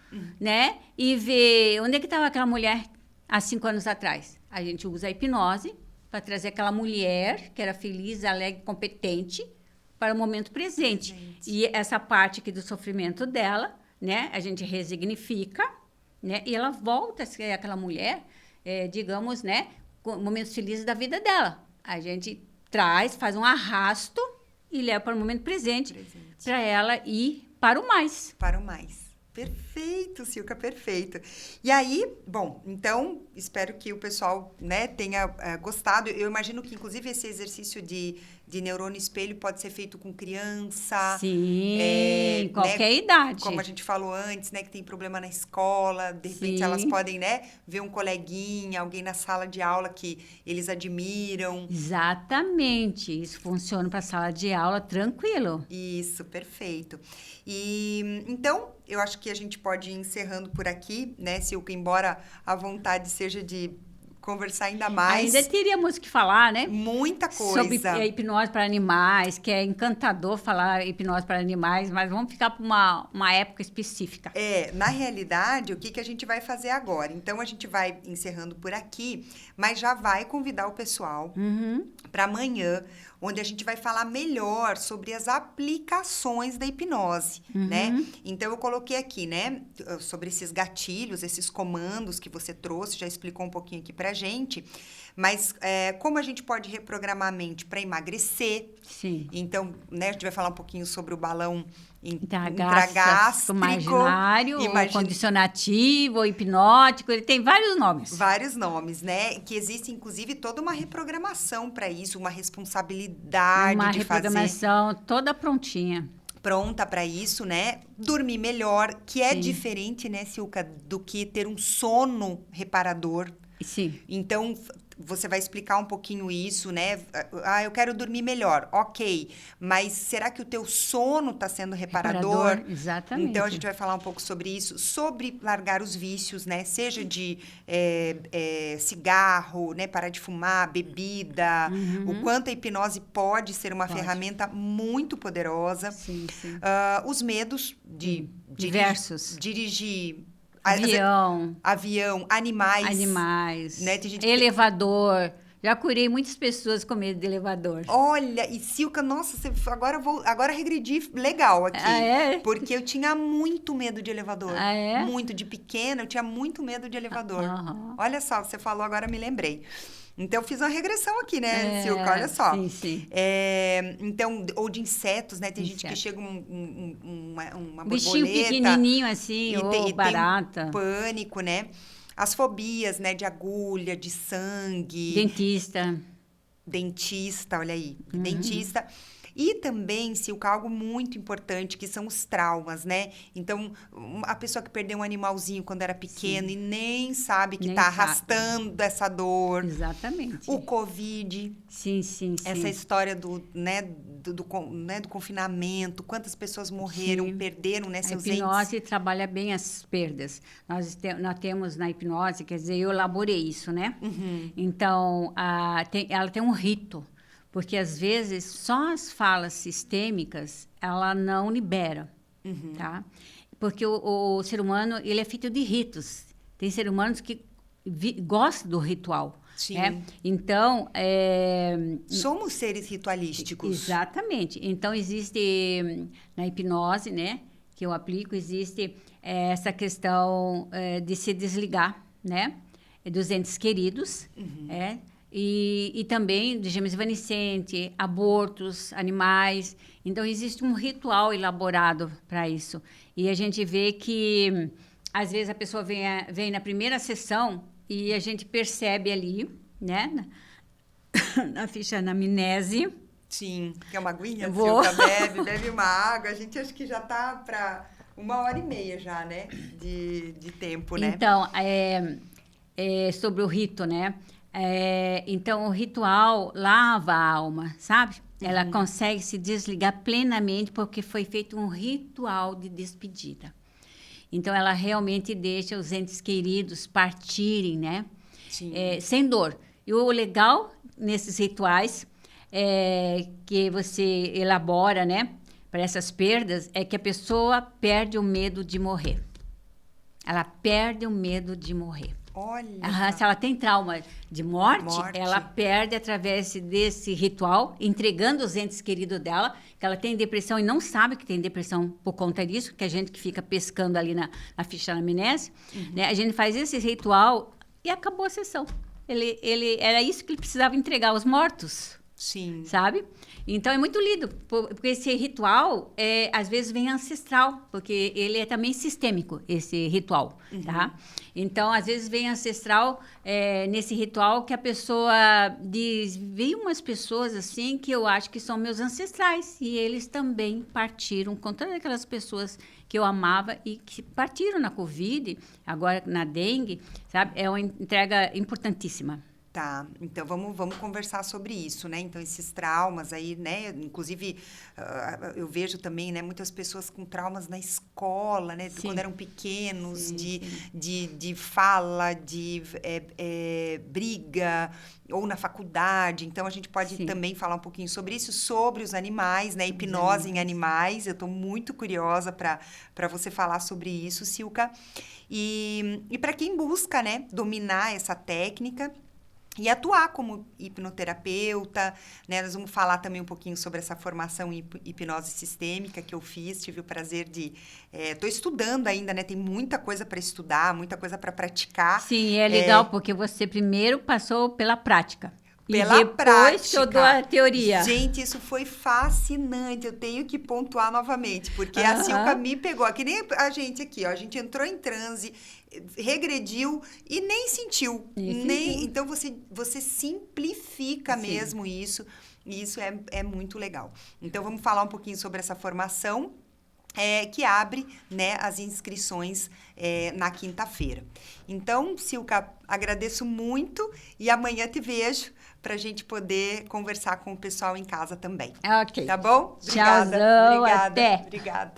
né? E ver onde é que estava aquela mulher há 5 anos atrás. A gente usa a hipnose para trazer aquela mulher que era feliz, alegre, competente para o momento presente. E essa parte aqui do sofrimento dela, né? A gente resignifica, né? E ela volta a ser aquela mulher, digamos, né? Com momentos felizes da vida dela. A gente faz um arrasto e leva para o momento presente. Para ela ir para o mais. Para o mais. Perfeito, Silka, perfeito. E aí, bom, então, espero que o pessoal, né, tenha gostado. Eu imagino que, inclusive, esse exercício de neurônio espelho pode ser feito com criança. Sim, qualquer idade. Como a gente falou antes, né, que tem problema na escola. De repente, elas podem, né, ver um coleguinha, alguém na sala de aula que eles admiram. Exatamente. Isso funciona para a sala de aula tranquilo. Isso, perfeito. E, então, eu acho que a gente pode ir encerrando por aqui, né, Silka, embora a vontade seja de conversar ainda mais. Ainda teríamos que falar, né? Muita coisa. Sobre hipnose para animais, que é encantador falar hipnose para animais, mas vamos ficar para uma época específica. Na realidade, o que a gente vai fazer agora? Então, a gente vai encerrando por aqui, mas já vai convidar o pessoal para amanhã, onde a gente vai falar melhor sobre as aplicações da hipnose, né? Então, eu coloquei aqui, né, sobre esses gatilhos, esses comandos que você trouxe, já explicou um pouquinho aqui pra gente. Mas como a gente pode reprogramar a mente para emagrecer? Sim. Então, né, a gente vai falar um pouquinho sobre o balão Intragástrico, imaginário, ou condicionativo, ou hipnótico, ele tem vários nomes. Vários nomes, né? Que existe, inclusive, toda uma reprogramação para isso, uma responsabilidade de fazer. Uma reprogramação toda prontinha. Pronta para isso, né? Dormir melhor, que é diferente, né, Silka, do que ter um sono reparador. Sim. Então, você vai explicar um pouquinho isso, né? Eu quero dormir melhor. Ok, mas será que o teu sono está sendo reparador? Exatamente. Então, a gente vai falar um pouco sobre isso, sobre largar os vícios, né? Seja de cigarro, né? Parar de fumar, bebida. O quanto a hipnose pode ser uma ferramenta muito poderosa. Sim, sim. Os medos de diversos. Dirigir... Avião, animais, né? Tem gente elevador. Já curei muitas pessoas com medo de elevador. Olha, e Silka, nossa, agora regredi legal aqui. Ah, é? Porque eu tinha muito medo de elevador. Ah, é? Muito, de pequena, eu tinha muito medo de elevador. Olha só, você falou, agora me lembrei. Então, eu fiz uma regressão aqui, né, Silka? Olha só. Sim, sim. Então, ou de insetos, né? Tem gente que chega uma borboleta... Bichinho pequenininho assim, ou barata. Tem um pânico, né? As fobias, né? De agulha, de sangue. Dentista, olha aí. Dentista. E também, Silka, algo muito importante, que são os traumas, né? Então, a pessoa que perdeu um animalzinho quando era pequeno e nem sabe que está arrastando essa dor. Exatamente. O Covid. Sim. Essa história do confinamento, quantas pessoas morreram, perderam, né, seus entes. A hipnose trabalha bem as perdas. Nós temos na hipnose, quer dizer, eu elaborei isso, né? Então, ela tem um rito. Porque, às vezes, só as falas sistêmicas, ela não libera, tá? Porque o ser humano, ele é feito de ritos. Tem seres humanos que gostam do ritual. Sim. Né? Então... somos seres ritualísticos. Exatamente. Então, existe, na hipnose, né, que eu aplico, existe essa questão de se desligar, né, dos entes queridos, e também de gêmeos evanescentes, abortos, animais. Então, existe um ritual elaborado para isso. E a gente vê que, às vezes, a pessoa vem na primeira sessão e a gente percebe ali, né, na ficha anamnese. Sim, quer uma aguinha? Vou. Silka, bebe uma água. A gente acho que já está para 1h30 já, né, de tempo, né? Então, sobre o rito, né? Então, o ritual lava a alma, sabe? Ela consegue se desligar plenamente porque foi feito um ritual de despedida. Então, ela realmente deixa os entes queridos partirem, né? Sim. Sem dor. E o legal nesses rituais que você elabora, né? Para essas perdas, é que a pessoa perde o medo de morrer. Ela perde o medo de morrer. Olha. Se ela tem trauma de morte, ela perde através desse ritual, entregando os entes queridos dela, que ela tem depressão e não sabe que tem depressão por conta disso, que a gente que fica pescando ali na ficha anamnese, né? A gente faz esse ritual e acabou a sessão. Ele era isso que ele precisava entregar aos mortos. Sim. Sabe? Então, é muito lindo, porque esse ritual, às vezes, vem ancestral, porque ele é também sistêmico, esse ritual, tá? Então, às vezes, vem ancestral nesse ritual que a pessoa diz... Vem umas pessoas, assim, que eu acho que são meus ancestrais, e eles também partiram com todas aquelas pessoas que eu amava e que partiram na Covid, agora na dengue, sabe? É uma entrega importantíssima. Tá, então vamos conversar sobre isso, né? Então, esses traumas aí, né? Inclusive, eu vejo também, né? Muitas pessoas com traumas na escola, né? Quando eram pequenos, de fala, de briga, ou na faculdade. Então, a gente pode também falar um pouquinho sobre isso, sobre os animais, né? Hipnose em animais. Eu estou muito curiosa para você falar sobre isso, Silka. E para quem busca, né? Dominar essa técnica... e atuar como hipnoterapeuta, né? Nós vamos falar também um pouquinho sobre essa formação em hipnose sistêmica que eu fiz, tive o prazer de... Estou estudando ainda, né? Tem muita coisa para estudar, muita coisa para praticar. Sim, é legal porque você primeiro passou pela prática. Pela e depois prática. que eu dou a teoria. Gente, isso foi fascinante. Eu tenho que pontuar novamente, porque a Silca me pegou. Que nem a gente aqui, ó. A gente entrou em transe, regrediu e nem sentiu. Então, você simplifica mesmo isso. E isso é muito legal. Então, vamos falar um pouquinho sobre essa formação. Que abre, né, as inscrições na quinta-feira. Então, Silca, agradeço muito e amanhã te vejo para a gente poder conversar com o pessoal em casa também. Ok. Tá bom? Tchauzão, até. Obrigada.